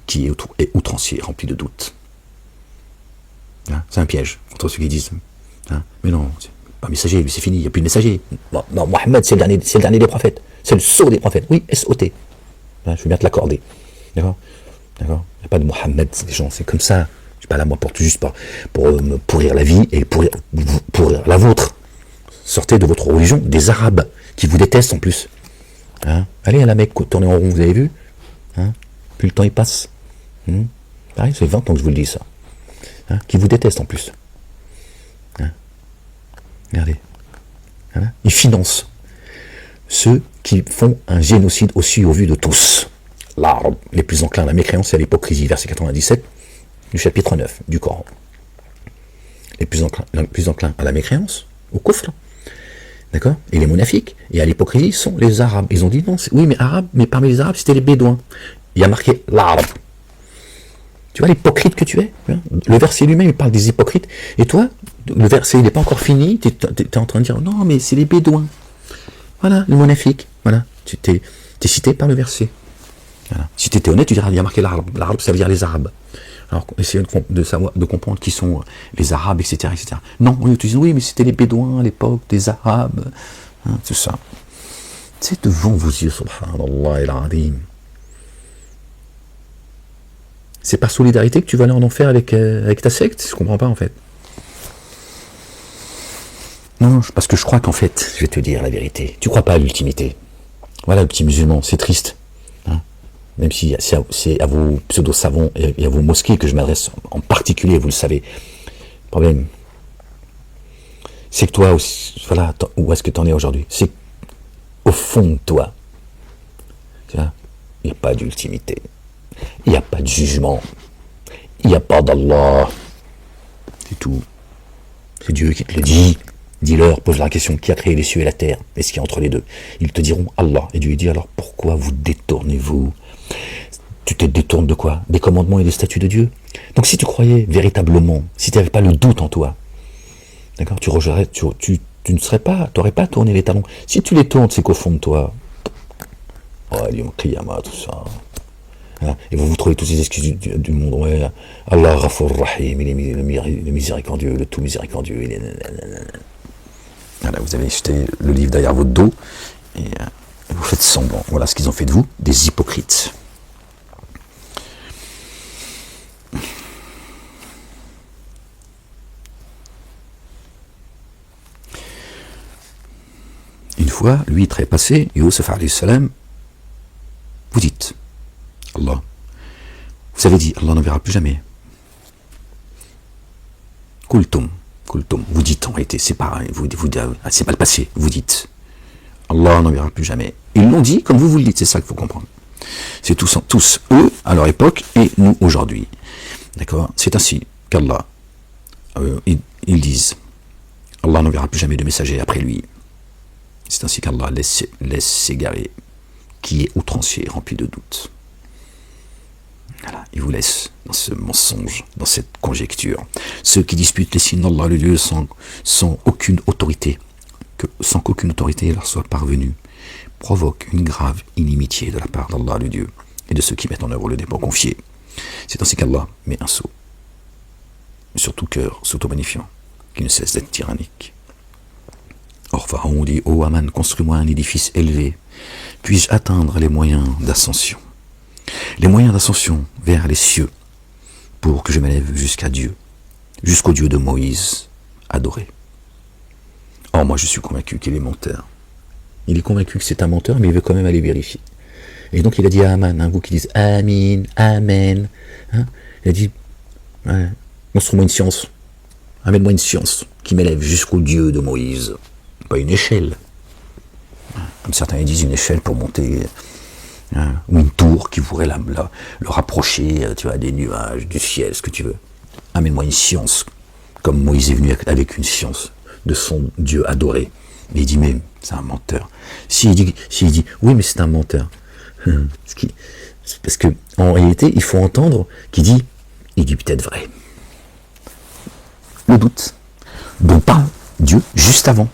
S2: qui est outrancier, rempli de doutes. C'est un piège contre ceux qui disent mais non, c'est pas messager, c'est fini, il n'y a plus de messager. Non, Mohammed, c'est le dernier des prophètes, c'est le sceau des prophètes. Oui, S-O-T. Je veux bien te l'accorder. D'accord. Il n'y a pas de Mohammed, c'est des gens, c'est comme ça. Je suis pas là, moi, pour me pourrir la vie et pourrir la vôtre. Sortez de votre religion des Arabes qui vous détestent en plus. Allez à la Mecque, tournez en rond, vous avez vu Plus le temps il passe. Pareil, c'est 20 ans que je vous le dis ça. Qui vous détestent en plus. Regardez. Voilà. Ils financent ceux qui font un génocide aussi au vu de tous. L'arabe, les plus enclins à la mécréance et à l'hypocrisie, verset 97 du chapitre 9 du Coran. Les plus enclins à la mécréance, au kufr, d'accord, et les monafiques, et à l'hypocrisie sont les Arabes. Ils ont dit non, oui, mais parmi les Arabes, c'était les Bédouins. Il y a marqué l'arabe. Tu vois l'hypocrite que tu es. Le verset lui-même, il parle des hypocrites. Et toi, le verset, il n'est pas encore fini. Tu es en train de dire, non, mais c'est les Bédouins. Voilà, le monafique. Voilà, tu t'es cité par le verset. Voilà. Si tu étais honnête, tu diras, il y a marqué l'arabe. L'arabe, ça veut dire les Arabes. Alors, essayez de comprendre qui sont les Arabes, etc. etc. Non, tu dis, oui, mais c'était les Bédouins à l'époque, des Arabes. Tout ça. C'est devant vos yeux, subhanallah al-azim. C'est par solidarité que tu vas aller en enfer avec ta secte? Je ne comprends pas en fait. Non, parce que je crois qu'en fait, je vais te dire la vérité, tu ne crois pas à l'ultimité. Voilà, le petit musulman, c'est triste. Même si c'est à vos pseudo-savants et à vos mosquées que je m'adresse en particulier, vous le savez. Le problème, c'est que toi, voilà, où est-ce que tu en es aujourd'hui? C'est au fond de toi. Il n'y a pas d'ultimité. Il n'y a pas de jugement. Il n'y a pas d'Allah. C'est tout. C'est Dieu qui te le dit. Dis-leur, pose la question, qui a créé les cieux et la terre? Et ce qu'il y a entre les deux? Ils te diront Allah. Et Dieu lui dit, alors pourquoi vous détournez-vous? Tu te détournes de quoi? Des commandements et des statuts de Dieu. Donc si tu croyais véritablement, si tu n'avais pas le doute en toi, d'accord, tu ne serais pas, tu n'aurais pas tourné les talons. Si tu les tournes, c'est qu'au fond de toi, tout ça. Et vous trouvez toutes ces excuses du monde. Ouais, Allah Ghafour Rahim, il est le miséricordieux, le tout miséricordieux. Voilà, vous avez jeté le livre derrière votre dos et vous faites semblant. Voilà ce qu'ils ont fait de vous, des hypocrites. fois, lui trépassé, Youssef alayhi salam, vous dites, Allah, vous avez dit, Allah n'en verra plus jamais. Kultum, vous dites en réalité, c'est pas le passé, vous dites, Allah n'en verra plus jamais. Ils l'ont dit comme vous le dites, c'est ça qu'il faut comprendre. C'est tous eux, à leur époque, et nous aujourd'hui. D'accord? C'est ainsi qu'Allah, ils disent, Allah n'en verra plus jamais de messager après lui. C'est ainsi qu'Allah laisse s'égarer qui est outrancier, rempli de doutes. Voilà, il vous laisse dans ce mensonge, dans cette conjecture. Ceux qui disputent les signes d'Allah, le Dieu, sans aucune autorité, sans qu'aucune autorité leur soit parvenue, provoquent une grave inimitié de la part d'Allah, le Dieu, et de ceux qui mettent en œuvre le dépôt confié. C'est ainsi qu'Allah met un sceau sur tout cœur s'auto-magnifiant, qui ne cesse d'être tyrannique. Or, Pharaon dit, ô Aman, construis-moi un édifice élevé, puis-je atteindre les moyens d'ascension. Les moyens d'ascension vers les cieux, pour que je m'élève jusqu'à Dieu, jusqu'au Dieu de Moïse, adoré. Or, moi, je suis convaincu qu'il est menteur. Il est convaincu que c'est un menteur, mais il veut quand même aller vérifier. Et donc, il a dit à Aman, vous qui dites Amin, Amen, il a dit, montre-moi une science, amène-moi une science qui m'élève jusqu'au Dieu de Moïse. Pas une échelle. Comme certains disent, une échelle pour monter, ou une tour qui pourrait le rapprocher, tu vois, des nuages, du ciel, ce que tu veux. Amène-moi une science, comme Moïse est venu avec une science de son Dieu adoré. Mais il dit, mais c'est un menteur. S'il dit, oui, mais c'est un menteur. Parce que en réalité, il faut entendre qu'il dit, il dit peut-être vrai. Le doute dont parle Dieu juste avant.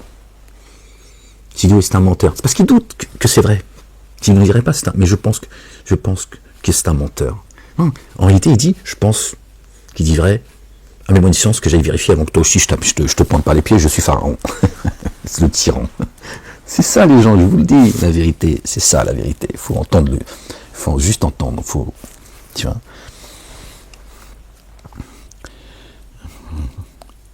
S2: S'il dit oui, c'est un menteur, c'est parce qu'il doute que c'est vrai. S'il ne dirait pas, mais je pense que c'est un menteur. Non. En réalité, il dit, je pense qu'il dit vrai. Amène-moi une science que j'aille vérifier avant que toi aussi je te pointe par les pieds, je suis Pharaon. C'est le tyran. C'est ça les gens, je vous le dis, la vérité, c'est ça la vérité. Il faut entendre, faut juste entendre, tu vois.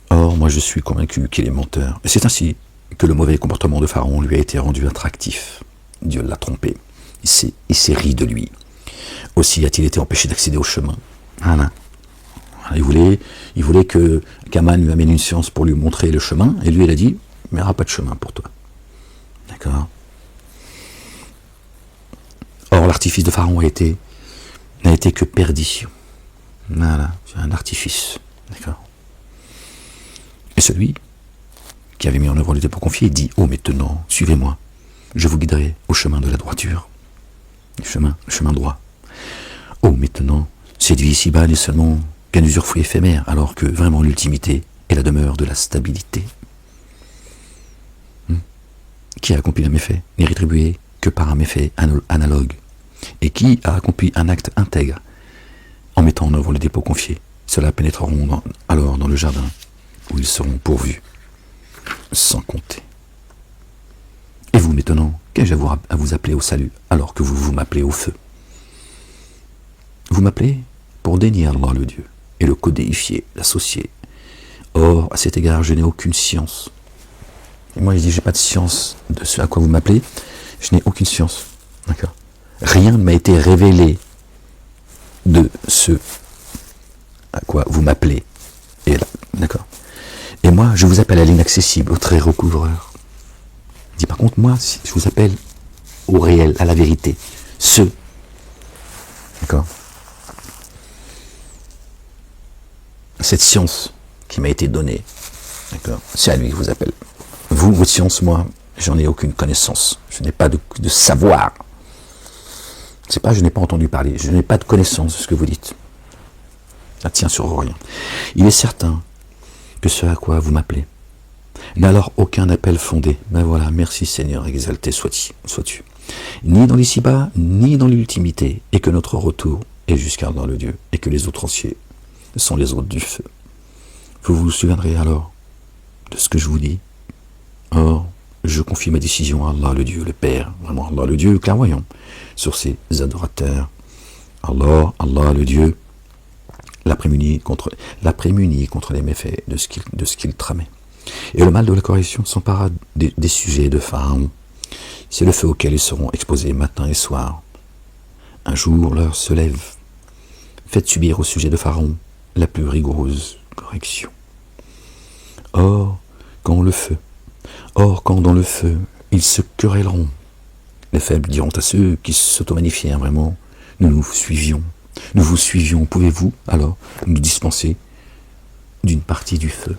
S2: Or, moi je suis convaincu qu'il est menteur. Et c'est ainsi que le mauvais comportement de Pharaon lui a été rendu attractif. Dieu l'a trompé. Il s'est ri de lui. Aussi a-t-il été empêché d'accéder au chemin. Voilà. Il voulait que Kaman lui amène une science pour lui montrer le chemin, et lui il a dit, mais il n'y aura pas de chemin pour toi. D'accord. Or l'artifice de Pharaon n'a été que perdition. Voilà, c'est un artifice. D'accord. Et celui qui avait mis en œuvre le dépôt confié, il dit, oh maintenant, suivez-moi, je vous guiderai au chemin de la droiture. Le chemin droit. Oh maintenant, cette vie ici-bas n'est seulement qu'un usufruit éphémère, alors que vraiment l'ultimité est la demeure de la stabilité. Qui a accompli un méfait n'est rétribué que par un méfait analogue. Et qui a accompli un acte intègre en mettant en œuvre le dépôt confié, ceux-là pénétreront alors dans le jardin où ils seront pourvus, sans compter. Et vous maintenant, qu'ai-je à vous appeler au salut, alors que vous m'appelez au feu? Vous m'appelez pour dénier Allah le Dieu, et le codéifier, l'associer. Or, à cet égard, je n'ai aucune science. Et moi, je dis, j'ai pas de science de ce à quoi vous m'appelez, je n'ai aucune science. D'accord. Rien ne m'a été révélé de ce à quoi vous m'appelez. Et là, d'accord. Et moi, je vous appelle à l'inaccessible, au très recouvreur. Il dit, par contre, moi, je vous appelle au réel, à la vérité. D'accord. Cette science qui m'a été donnée, d'accord, c'est à lui que je vous appelle. Vous, votre science, moi, j'en ai aucune connaissance. Je n'ai pas de savoir. C'est pas, je n'ai pas entendu parler. Je n'ai pas de connaissance de ce que vous dites. Ça tient sur rien. Il est certain que ce à quoi vous m'appelez n'a alors aucun appel fondé. Ben voilà, merci Seigneur, exalté sois-tu. Ni dans l'ici-bas, ni dans l'ultimité, et que notre retour est jusqu'à dans le Dieu, et que les outranciers sont les hôtes du feu. Vous vous souviendrez alors de ce que je vous dis. Or, je confie ma décision à Allah le Dieu, le Père, vraiment Allah le Dieu, le clairvoyant, sur ses adorateurs. Allah le Dieu, l'a prémuni contre les méfaits de ce qu'il tramait. Et le mal de la correction s'empara des sujets de Pharaon, C'est le feu auquel ils seront exposés matin et soir. Un jour l'heure se lève. Faites subir au sujet de Pharaon la plus rigoureuse correction. Or, quand dans le feu, ils se querelleront, les faibles diront à ceux qui s'auto-magnifièrent vraiment, nous vous suivions, pouvez-vous alors nous dispenser d'une partie du feu?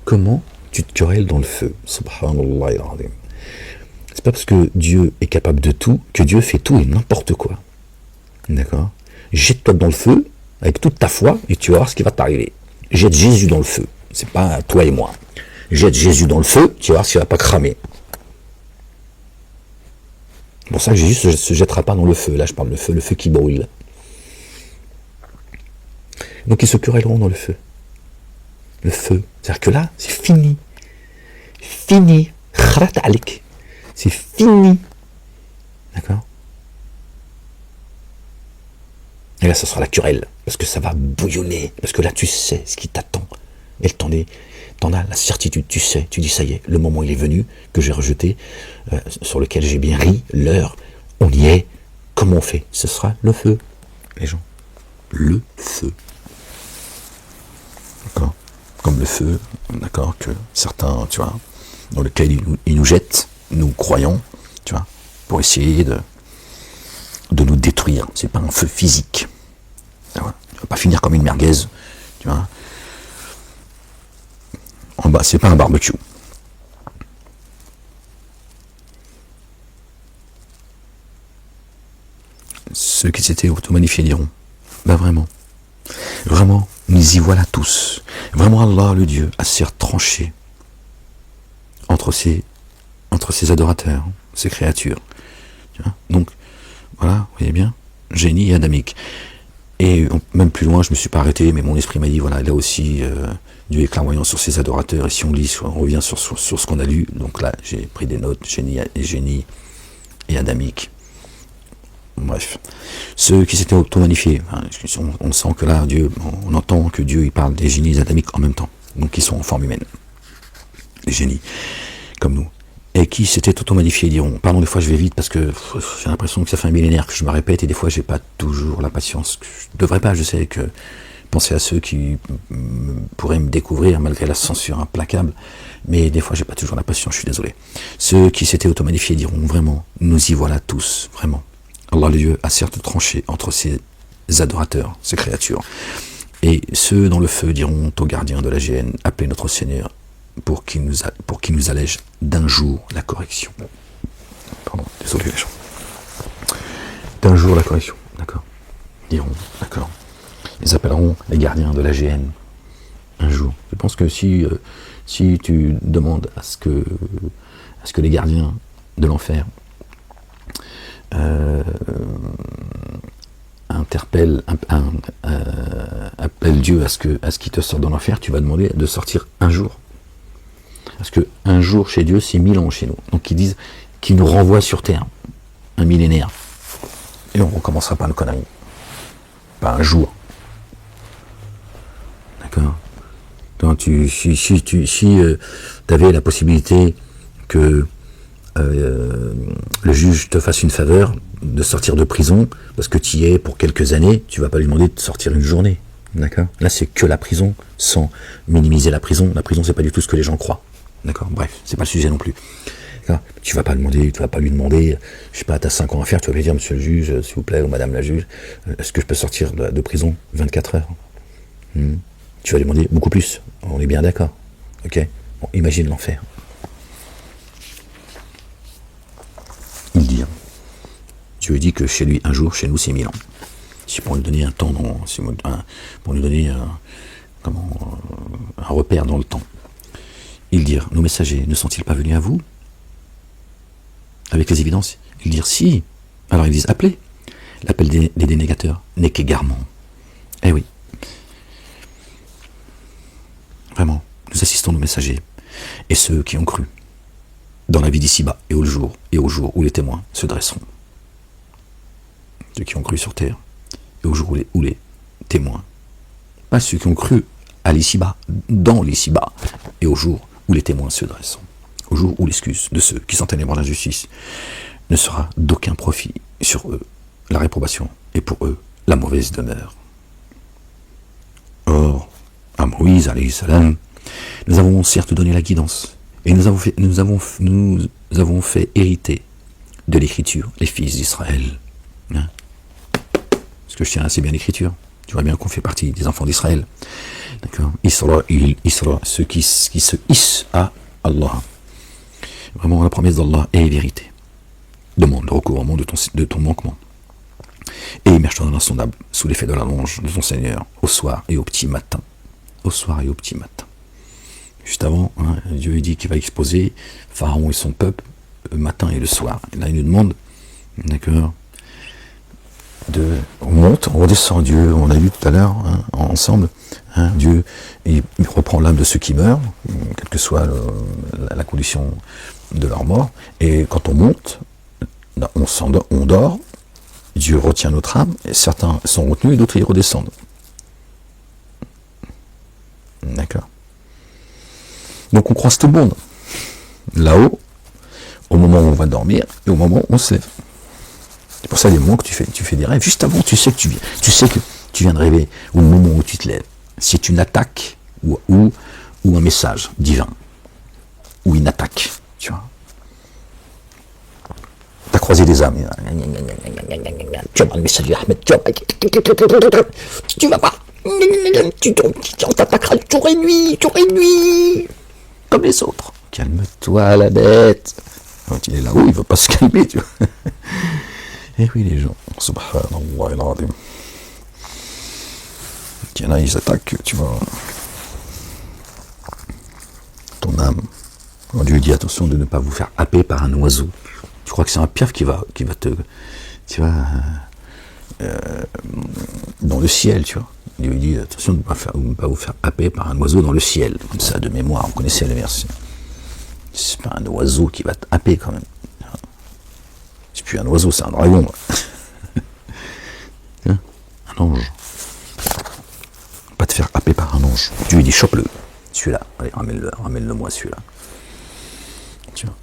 S2: Comment tu te querelles dans le feu? Subhanallah al-Azim. C'est pas parce que Dieu est capable de tout que Dieu fait tout et n'importe quoi. D'accord? Jette-toi dans le feu avec toute ta foi et tu vas voir ce qui va t'arriver. Jette Jésus dans le feu. C'est pas toi et moi. Jette Jésus dans le feu, tu vas voir s'il va pas cramer. C'est pour ça que Jésus ne se jettera pas dans le feu. Là, je parle de le feu qui brûle. Donc, ils se querelleront dans le feu. Le feu. C'est-à-dire que là, c'est fini. Fini. Kharat alik. C'est fini. D'accord? Et là, ça sera la querelle. Parce que ça va bouillonner. Parce que là, tu sais ce qui t'attend. Et t'en as la certitude, tu sais, tu dis ça y est, le moment il est venu, que j'ai rejeté, sur lequel j'ai bien ri, l'heure, on y est, comment on fait? Ce sera le feu, les gens. Le feu. D'accord? Comme le feu, d'accord, que certains, tu vois, dans lequel ils nous jettent, nous croyons, tu vois, pour essayer de nous détruire. C'est pas un feu physique. Tu vas pas finir comme une merguez, tu vois. En bas, c'est pas un barbecue. Ceux qui s'étaient auto-magnifiés diront, vraiment, nous y voilà tous. Vraiment, Allah, le Dieu, a certes tranché entre ces adorateurs, ces créatures. Tu vois. Donc, voilà, vous voyez bien, génie et adamique. Et même plus loin, je me suis pas arrêté, mais mon esprit m'a dit, voilà, là aussi, Dieu est clairvoyant sur ses adorateurs, et si on lit, on revient sur ce qu'on a lu, donc là, j'ai pris des notes, génie et adamique. Bref. Ceux qui s'étaient auto-magnifiés, on sent que là, on entend que Dieu, il parle des génies adamiques en même temps, donc ils sont en forme humaine. Les génies, comme nous. Et qui s'étaient auto-magnifiés diront, pardon, des fois je vais vite parce que j'ai l'impression que ça fait un millénaire que je me répète et des fois j'ai pas toujours la patience. Je devrais pas, je sais que penser à ceux qui pourraient me découvrir malgré la censure implacable, mais des fois j'ai pas toujours la patience, je suis désolé. Ceux qui s'étaient auto-magnifiés diront vraiment, nous y voilà tous, vraiment. Allah le Dieu a certes tranché entre ces adorateurs, ces créatures. Et ceux dans le feu diront au gardien de la géhenne, appelez notre Seigneur pour qu'il nous allège d'un jour la correction. Pardon, désolé les gens. D'un jour la correction, d'accord. Diront, d'accord. Ils appelleront les gardiens de la géhenne un jour. Je pense que si tu demandes à ce que les gardiens de l'enfer appelle Dieu à ce qu'il te sorte de l'enfer, tu vas demander de sortir un jour. Parce que un jour chez Dieu, c'est 1000 ans chez nous. Donc ils disent qu'il nous renvoie sur terre, un millénaire. Et on ne recommencera pas nos conneries. Pas un jour. D'accord? Donc si tu avais la possibilité que le juge te fasse une faveur de sortir de prison, parce que tu y es pour quelques années, tu vas pas lui demander de sortir une journée. D'accord? Là, c'est que la prison, sans minimiser la prison. La prison, c'est pas du tout ce que les gens croient. D'accord? Bref, c'est pas le sujet non plus. Tu vas pas lui demander, je sais pas, t'as 5 ans à faire, tu vas lui dire, monsieur le juge, s'il vous plaît, ou madame la juge, est-ce que je peux sortir de prison 24 heures? Tu vas lui demander beaucoup plus. On est bien d'accord. Ok? Bon, imagine l'enfer. Il dit, Dieu dit que chez lui, un jour, chez nous, c'est 1000 ans. Si pour lui donner un temps, pour lui donner un repère dans le temps. Ils dirent, nos messagers ne sont-ils pas venus à vous avec les évidences? Ils dirent, si. Alors ils disent, appelez. L'appel des dénégateurs n'est qu'égarement. Eh oui. Vraiment, nous assistons nos messagers et ceux qui ont cru dans la vie d'ici-bas et au jour où les témoins se dresseront. Ceux qui ont cru sur terre et au jour où les témoins, pas ceux qui ont cru à l'ici-bas, dans l'ici-bas et au jour où les témoins se dresseront. au jour où l'excuse de ceux qui sont ténèbres dans l'injustice ne sera d'aucun profit sur eux, la réprobation, et pour eux, la mauvaise demeure. Or, à Moïse, alayhi salam, nous avons certes donné la guidance, et nous avons fait hériter de l'écriture les fils d'Israël. Hein? Parce que je tiens assez bien l'écriture. Tu vois bien qu'on fait partie des enfants d'Israël. D'accord? Isra, ceux qui se hissent à Allah. Vraiment, la promesse d'Allah est vérité. Demande le recouvrement de ton manquement. Et immerge-toi dans l'insondable, sous l'effet de la louange de ton Seigneur, au soir et au petit matin. Au soir et au petit matin. Juste avant, hein, Dieu dit qu'il va exposer Pharaon et son peuple le matin et le soir. Et là, il nous demande, d'accord, on monte, on redescend Dieu, on a lu tout à l'heure, hein, ensemble, hein, Dieu, il reprend l'âme de ceux qui meurent, quelle que soit la condition de leur mort, et quand on monte, on dort, Dieu retient notre âme, et certains sont retenus et d'autres ils redescendent. D'accord. Donc on croise tout le monde, là-haut, au moment où on va dormir, et au moment où on se lève. C'est pour ça les moments que tu fais des rêves, juste avant, tu sais que tu viens de rêver, au moment où tu te lèves. C'est une attaque ou un message divin, ou une attaque, tu vois. T'as croisé des âmes, tu vas voir le message de Ahmed, tu vas voir, on t'attaquera jour et nuit, comme les autres. Calme-toi la bête. Quand il est là-haut, il ne veut pas se calmer, tu vois. Et oui, les gens, subhanallah al-azim. Il y en a, ils attaquent, tu vois, ton âme. Quand Dieu dit attention de ne pas vous faire happer par un oiseau. Tu crois que c'est un piaf qui va te, tu vois, dans le ciel, tu vois. Dieu dit attention de ne pas vous faire happer par un oiseau dans le ciel. Comme ça, de mémoire, on connaissait les versets. C'est pas un oiseau qui va te happer quand même. C'est plus un oiseau, c'est un dragon. Un ange. Pas te faire happer par un ange. Dieu dit chope-le. Celui-là. Allez, ramène-le moi celui-là. Tu vois.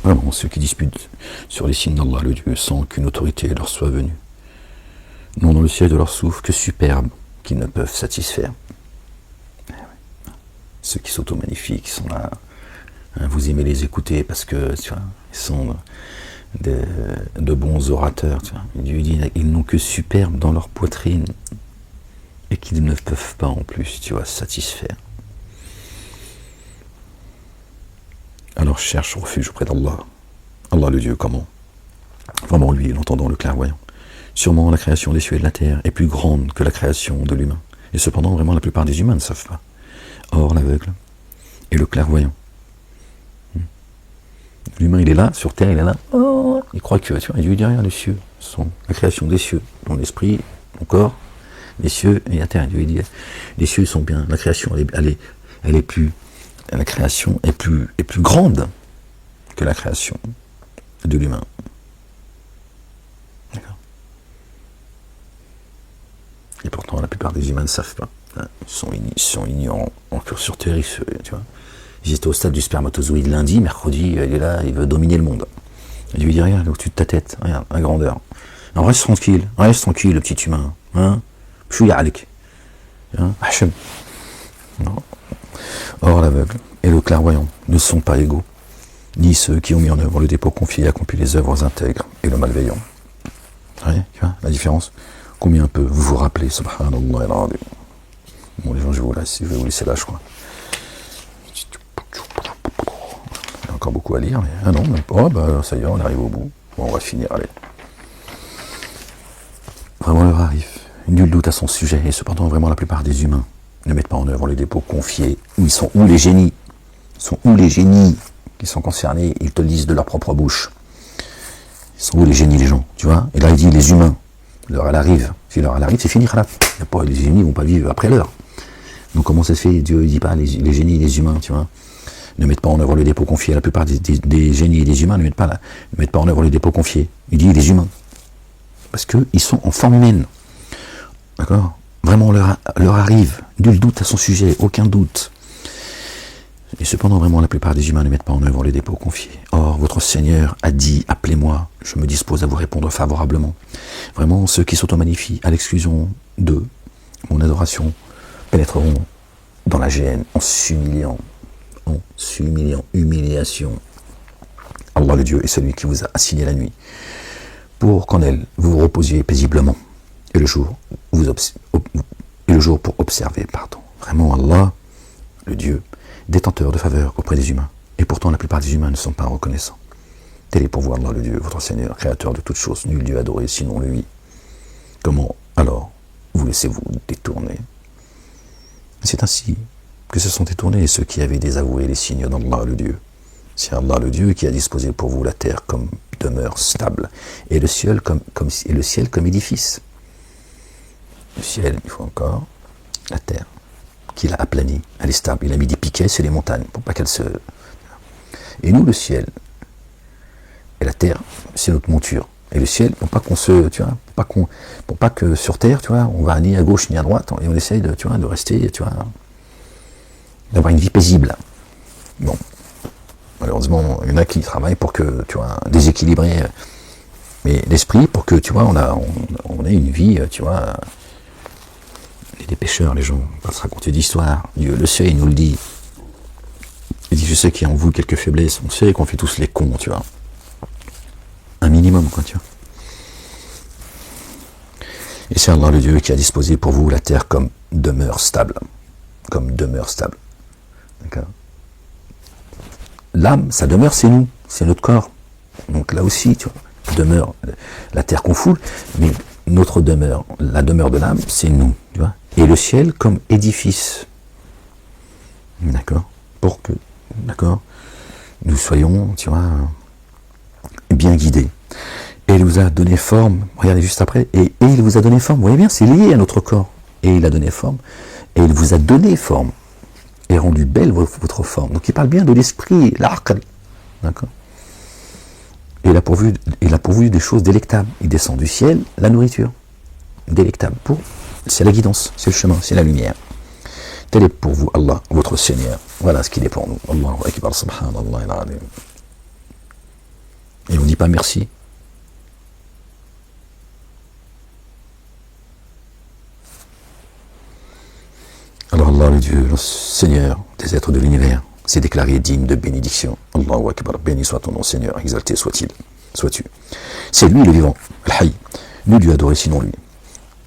S2: Vraiment, ceux qui disputent sur les signes d'Allah le Dieu sans qu'une autorité leur soit venue, n'ont dans le ciel de leur souffle que superbes qu'ils ne peuvent satisfaire. Ceux qui s'auto-magnifient, qui sont là, hein, vous aimez les écouter parce que tu vois, ils sont de bons orateurs. Tu vois. Dieu dit ils n'ont que superbes dans leur poitrine et qu'ils ne peuvent pas en plus, tu vois, satisfaire. Alors cherche refuge auprès d'Allah. Allah le Dieu, comment? Vraiment lui, l'entendant, le clairvoyant. Sûrement la création des cieux et de la terre est plus grande que la création de l'humain. Et cependant, vraiment, la plupart des humains ne savent pas. Or, l'aveugle et le clairvoyant. L'humain, il est là, sur terre, il est là. Oh, il croit que, tu vois, Dieu dit rien, les cieux sont la création des cieux. Ton esprit, ton corps, les cieux et la terre. Dieu dit, les cieux sont bien. La création, elle est plus... La création est plus grande que la création de l'humain. D'accord. Et pourtant, la plupart des humains ne savent pas. Hein. Ils sont ignorants. Encore sur Terre, tu vois. Ils étaient au stade du spermatozoïde lundi, mercredi, il est là, il veut dominer le monde. Et lui dit, regarde, au-dessus de ta tête, regarde, à grandeur. Alors reste tranquille, le petit humain. Hein. Chouya alik. Hachem. Non. Or, l'aveugle et le clairvoyant ne sont pas égaux, ni ceux qui ont mis en œuvre le dépôt confié et accompli les œuvres intègres et le malveillant. Ouais, tu vois la différence? Combien peu vous vous rappelez, subhanallah al-azim. Bon, les gens, je vais vous laisser là, je crois. Il y a encore beaucoup à lire, mais ah non, même pas. Bah, ça y est, on arrive au bout. Bon, on va finir, allez. Vraiment, l'heure arrive. Nul doute à son sujet, et cependant, vraiment, la plupart des humains ne mettent pas en œuvre les dépôts confiés. Où les génies? Sont où les génies qui sont concernés? Ils te le disent de leur propre bouche. Ils sont où les génies, les gens? Tu vois? Et là, il dit les humains. L'heure, elle arrive. Si l'heure, elle arrive, c'est fini. Les génies ne vont pas vivre après l'heure. Donc, comment ça se fait? Dieu ne dit pas les génies, les humains, tu vois? ne mettent pas en œuvre le dépôt confié. La plupart des génies et des humains ne mettent pas en œuvre le dépôt confié. Il dit les humains. Parce qu'ils sont en forme humaine. D'accord? Vraiment, leur arrive. Nul doute à son sujet, aucun doute. Et cependant, vraiment, la plupart des humains ne mettent pas en œuvre les dépôts confiés. Or, votre Seigneur a dit, appelez-moi, je me dispose à vous répondre favorablement. Vraiment, ceux qui s'automagnifient à l'exclusion de mon adoration pénétreront dans la géhenne en s'humiliant, humiliation. Allah le Dieu est celui qui vous a assigné la nuit pour qu'en elle vous vous reposiez paisiblement et le jour pour observer. Vraiment Allah le Dieu détenteur de faveur auprès des humains. Et pourtant la plupart des humains ne sont pas reconnaissants. Tel est pour vous Allah le Dieu, votre Seigneur, créateur de toutes choses, nul Dieu adoré sinon lui. Comment alors vous laissez-vous détourner? C'est ainsi que se sont détournés ceux qui avaient désavoué les signes d'Allah le Dieu. C'est Allah le Dieu qui a disposé pour vous la terre comme demeure stable et le ciel comme édifice. Le ciel, il faut encore la terre qu'il a aplanie, elle est stable. Il a mis des piquets sur les montagnes pour pas qu'elles se... Et nous, le ciel et la terre, c'est notre monture. Et le ciel, pour pas qu'on se, tu vois, pour pas que sur terre, tu vois, on va ni à gauche ni à droite, et on essaye de, tu vois, de rester, tu vois, d'avoir une vie paisible. Bon, malheureusement, il y en a qui travaillent pour que, tu vois, déséquilibrer, mais l'esprit pour que, tu vois, on ait une vie, tu vois. Des pêcheurs, les gens vont pas se raconter d'histoire. Dieu le sait, il nous le dit. Il dit, je sais qu'il y a en vous quelques faiblesses. On sait qu'on fait tous les cons, tu vois. Un minimum, quoi, tu vois. Et c'est Allah le Dieu qui a disposé pour vous la terre comme demeure stable. Comme demeure stable. D'accord? L'âme, sa demeure, c'est nous. C'est notre corps. Donc là aussi, tu vois, demeure, la terre qu'on foule, mais notre demeure, la demeure de l'âme, c'est nous, tu vois. Et le ciel comme édifice. D'accord? Pour que, d'accord, nous soyons, tu vois, bien guidés. Et il vous a donné forme, regardez juste après, et il vous a donné forme, vous voyez bien, c'est lié à notre corps. Et il a donné forme, et il vous a donné forme, et rendu belle votre forme. Donc il parle bien de l'esprit, l'aql. D'accord? Et il a pourvu des choses délectables. Il descend du ciel, la nourriture. Délectable. C'est la guidance, c'est le chemin, c'est la lumière. Tel est pour vous Allah, votre Seigneur. Voilà ce qu'il est pour nous. Allahu Akbar, subhanallah al-azim. Et on ne dit pas merci. Alors Allah, le Dieu, le Seigneur des êtres de l'univers, s'est déclaré digne de bénédiction. Allahu Akbar, béni soit ton nom, Seigneur, exalté sois-tu. C'est lui le vivant, Al-Hayy. Nul Dieu adoré sinon lui.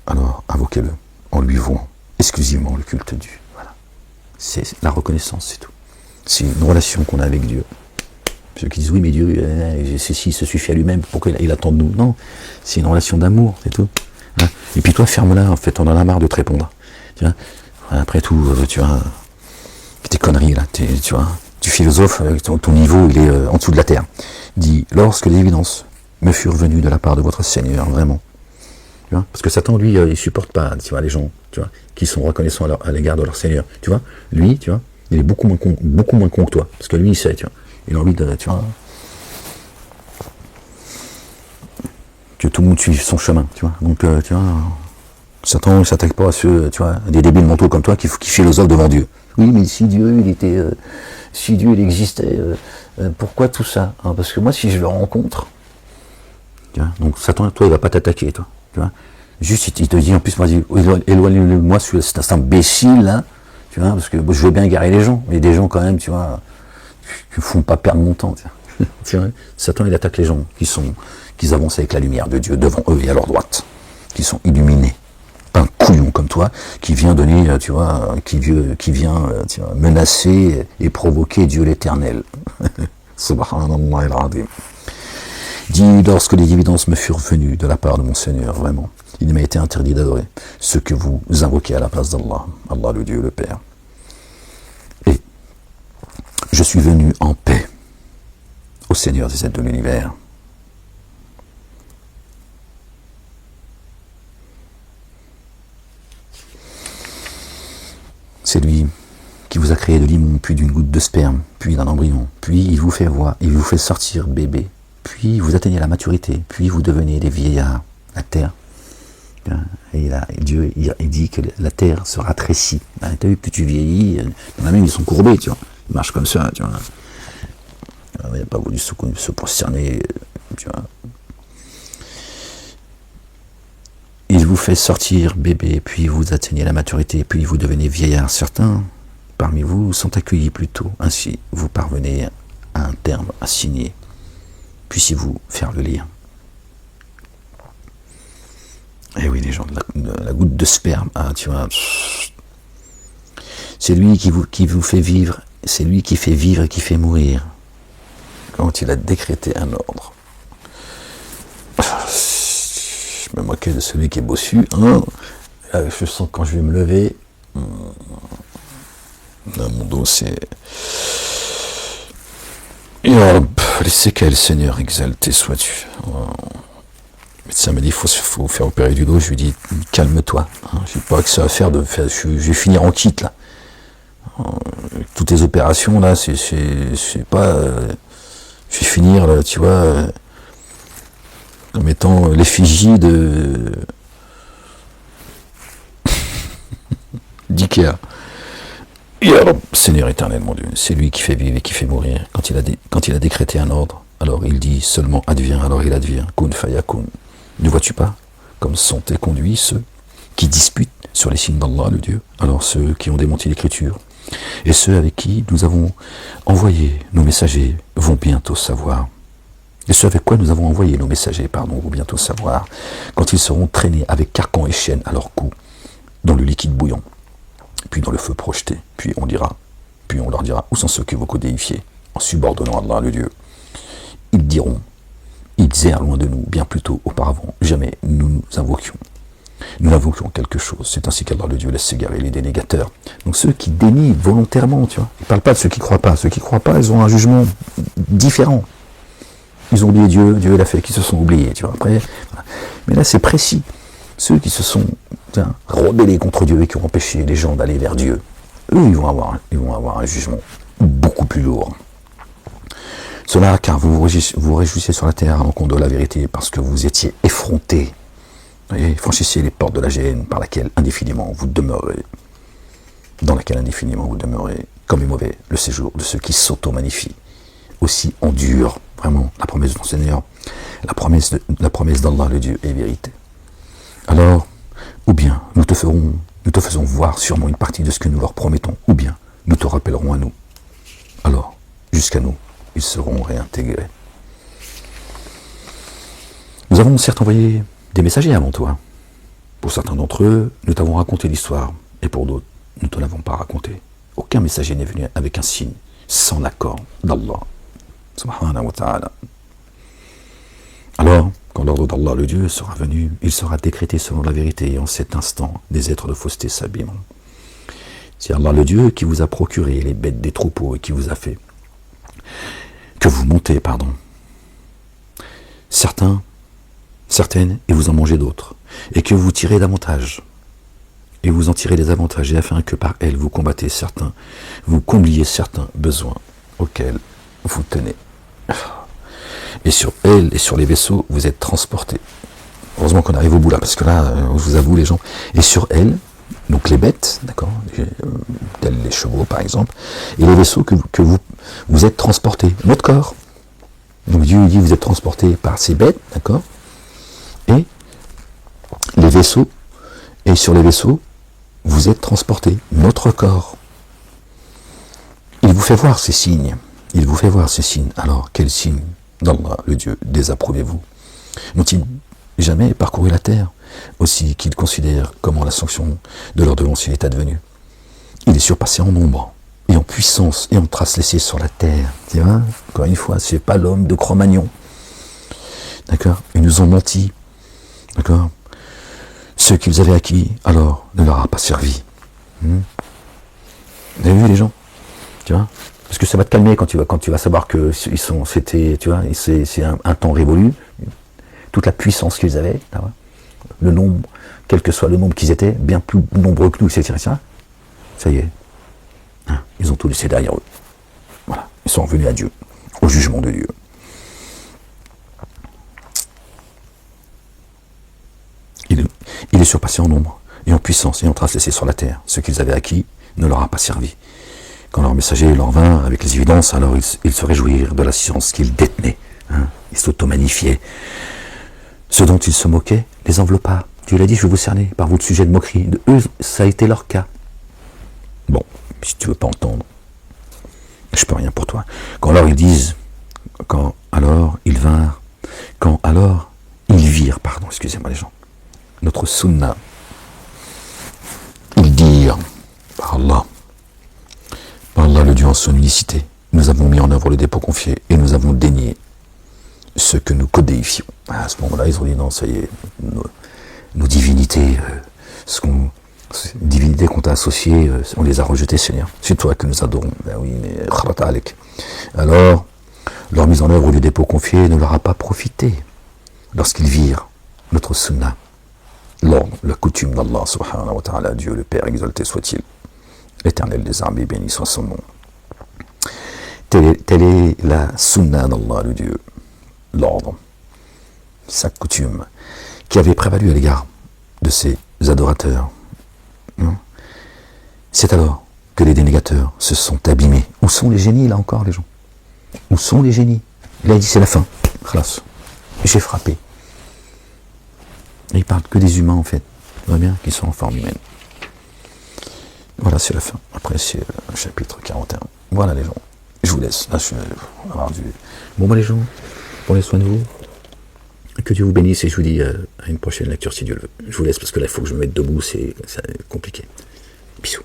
S2: Alors, invoquez-le en lui vouant exclusivement le culte dû. Voilà. C'est la reconnaissance, c'est tout. C'est une relation qu'on a avec Dieu. Ceux qui disent, oui, mais Dieu, ceci se suffit à lui-même, pourquoi il attend de nous? Non, c'est une relation d'amour, c'est tout. Hein? Et puis toi, ferme-la, en fait, on en a marre de te répondre. Tu vois, après tout, tu vois, tes conneries, là, tu vois, tu philosophes, ton niveau, il est en dessous de la terre. Dis, lorsque l'évidence me fut revenue de la part de votre Seigneur, vraiment, tu vois, parce que Satan, lui, il supporte pas, tu vois, les gens, tu vois, qui sont reconnaissants à l'égard de leur Seigneur. Tu vois, lui, tu vois, il est beaucoup moins con que toi, parce que lui, il sait, tu vois, il a envie de, tu vois, que tout le monde suive son chemin, tu vois. Donc, tu vois, Satan ne s'attaque pas à ceux, tu vois, des débiles mentaux comme toi qui philosophent devant Dieu. Oui, mais si Dieu, si Dieu, il existait, pourquoi tout ça? Hein, parce que moi, si je le rencontre, tu vois, donc Satan, toi, il va pas t'attaquer, toi. Tu vois, juste il te dit en plus, vas-y, éloigne-moi cet imbécile là, tu vois, parce que je veux bien garer les gens, mais des gens quand même, tu vois, qui ne font pas perdre mon temps. Tu vois. Satan, il attaque les gens qui avancent avec la lumière de Dieu devant eux et à leur droite, qui sont illuminés. Pas un couillon comme toi qui vient donner, tu vois, qui vient tu vois, menacer et provoquer Dieu l'Éternel. Subhanallah al-azim. Dis, lorsque les évidences me furent venues de la part de mon Seigneur, vraiment, il m'a été interdit d'adorer ce que vous invoquez à la place d'Allah, Allah le Dieu, le Père. Et je suis venu en paix au Seigneur des êtres de l'univers. C'est lui qui vous a créé de l'immonde, puis d'une goutte de sperme, puis d'un embryon, puis il vous fait sortir bébé, puis vous atteignez la maturité, puis vous devenez des vieillards. La terre, et là, Dieu il dit que la terre se rétrécit. Tu as vu que tu vieillis, il y en a même ils sont courbés, tu vois, ils marchent comme ça, tu vois. Il n'a pas voulu se prosterner, tu vois. Il vous fait sortir bébé, puis vous atteignez la maturité, puis vous devenez vieillard. Certains parmi vous sont accueillis plus tôt. Ainsi, vous parvenez à un terme assigné. Puissiez-vous faire le lien. Eh oui, les gens, la goutte de sperme, tu vois. C'est lui qui vous fait vivre, c'est lui qui fait vivre et qui fait mourir. Quand il a décrété un ordre. Je me moquais de celui qui est bossu. Hein. Je sens que quand je vais me lever, mon dos c'est... les séquelles, Seigneur, exalté sois-tu. Le médecin m'a dit, il faut faire opérer du dos. Je lui dis, calme-toi. Hein. Je n'ai pas que ça à faire je vais finir en kit, là. Toutes les opérations, là, c'est pas... je vais finir, là, tu vois... comme étant l'effigie d'Ikea. Seigneur éternel, mon Dieu, c'est lui qui fait vivre et qui fait mourir. Quand il a décrété un ordre, alors il dit seulement advient, alors il advient. Kun fayakun. Ne vois-tu pas comme sont et conduits ceux qui disputent sur les signes d'Allah, le Dieu, alors ceux qui ont démenti l'écriture, et ceux avec qui nous avons envoyé nos messagers vont bientôt savoir. Et ceux avec quoi nous avons envoyé nos messagers, vont bientôt savoir, quand ils seront traînés avec carcan et chaîne à leur cou, dans le liquide bouillant, puis dans le feu projeté, puis on leur dira, où sont ceux que vous codéifiez, en subordonnant Allah le Dieu. Ils diront, ils errent loin de nous, bien plus tôt auparavant, jamais nous invoquions quelque chose. C'est ainsi qu'Allah le Dieu laisse s'égarer les dénégateurs. Donc ceux qui dénient volontairement, tu vois, ils ne parlent pas de ceux qui ne croient pas. Ceux qui ne croient pas, ils ont un jugement différent. Ils ont oublié Dieu, Dieu l'a fait, qui se sont oubliés, tu vois. Après, voilà. Mais là, c'est précis. Ceux qui se sont rebellés contre Dieu et qui ont empêché les gens d'aller vers Dieu, eux, ils vont avoir un jugement beaucoup plus lourd. Cela, car vous vous réjouissez sur la terre à l'encontre de la vérité, parce que vous étiez effrontés. Et franchissez les portes de la gêne par laquelle indéfiniment vous demeurez. Dans laquelle indéfiniment vous demeurez. Comme est mauvais le séjour de ceux qui s'auto-magnifient. Aussi endure vraiment la promesse de ton Seigneur, la promesse d'Allah le Dieu est vérité. Alors, ou bien nous te faisons voir sûrement une partie de ce que nous leur promettons, ou bien nous te rappellerons à nous. Alors, jusqu'à nous, ils seront réintégrés. Nous avons certes envoyé des messagers avant toi. Pour certains d'entre eux, nous t'avons raconté l'histoire, et pour d'autres, nous ne te l'avons pas raconté. Aucun messager n'est venu avec un signe, sans l'accord d'Allah. Subhanahu wa ta'ala. Alors, quand l'ordre d'Allah le Dieu sera venu, il sera décrété selon la vérité, et en cet instant, des êtres de fausseté s'abîmeront. C'est Allah le Dieu qui vous a procuré les bêtes des troupeaux et qui vous a fait que vous montez, certaines, et vous en mangez d'autres, et que vous tirez davantage, et vous en tirez des avantages, et afin que par elles vous combattez certains, vous combliez certains besoins auxquels vous tenez. Et sur elles et sur les vaisseaux, vous êtes transportés. Heureusement qu'on arrive au bout là, parce que là, je vous avoue les gens, et sur elles, donc les bêtes, d'accord, tels les chevaux par exemple, et les vaisseaux que vous êtes transportés, notre corps. Donc Dieu dit vous êtes transportés par ces bêtes, d'accord, et les vaisseaux, et sur les vaisseaux, vous êtes transportés, notre corps. Il vous fait voir ces signes. Il vous fait voir ces signes. Alors, quels signes d'Allah, le Dieu, désapprouvez-vous? N'ont-ils jamais parcouru la terre, aussi qu'ils considèrent comment la sanction de leur devancier est advenue? Il est surpassé en nombre, et en puissance, et en traces laissées sur la terre. Tu vois, encore une fois, c'est pas l'homme de Cro-Magnon. D'accord? Ils nous ont menti. D'accord? Ce qu'ils avaient acquis, alors, ne leur a pas servi. Vous avez vu les gens? Tu vois? Parce que ça va te calmer quand tu vas savoir que c'était, tu vois, c'est un temps révolu. Toute la puissance qu'ils avaient, le nombre, quel que soit le nombre qu'ils étaient, bien plus nombreux que nous, etc. Ça y est. Ils ont tout laissé derrière eux. Voilà. Ils sont revenus à Dieu, au jugement de Dieu. Il est surpassé en nombre et en puissance et en trace laissée sur la terre. Ce qu'ils avaient acquis ne leur a pas servi. Quand leur messager leur vint avec les évidences, alors ils se réjouirent de la science qu'ils détenaient. Ils s'auto-magnifiaient. Ce dont ils se moquaient les enveloppa. Dieu l'a dit, je vais vous cerner par votre sujet de moquerie. De eux, ça a été leur cas. Bon, si tu veux pas entendre, je peux rien pour toi. Quand alors ils disent, quand alors ils virent, excusez-moi les gens, notre sunna, ils dirent, par Allah le Dieu en son unicité, nous avons mis en œuvre le dépôt confié et nous avons dénié ce que nous codéifions. À ce moment-là, ils ont dit non, ça y est, nos divinités, divinités qu'on t'a associées, on les a rejetées, Seigneur. C'est toi que nous adorons. Ben oui, mais alors, leur mise en œuvre du dépôt confié ne leur a pas profité lorsqu'ils virent notre sunna, l'ordre, la coutume d'Allah subhanahu wa ta'ala, Dieu le Père exalté soit-il, l'éternel des armées, béni soit son nom. Telle est la sunna d'Allah, le Dieu, l'ordre, sa coutume, qui avait prévalu à l'égard de ses adorateurs. C'est alors que les dénégateurs se sont abîmés. Où sont les génies, là encore, les gens? Où sont les génies? Il a dit, c'est la fin. Khalas. J'ai frappé. Et il parle que des humains, en fait. Tu vois bien, qui sont en forme humaine. Voilà, c'est la fin. Après, c'est le chapitre 41. Voilà, les gens. Je vous laisse. Là, je vais avoir du... Bon, les gens, prenez soin de vous. Que Dieu vous bénisse et je vous dis à une prochaine lecture si Dieu le veut. Je vous laisse parce que là, il faut que je me mette debout, c'est compliqué. Bisous.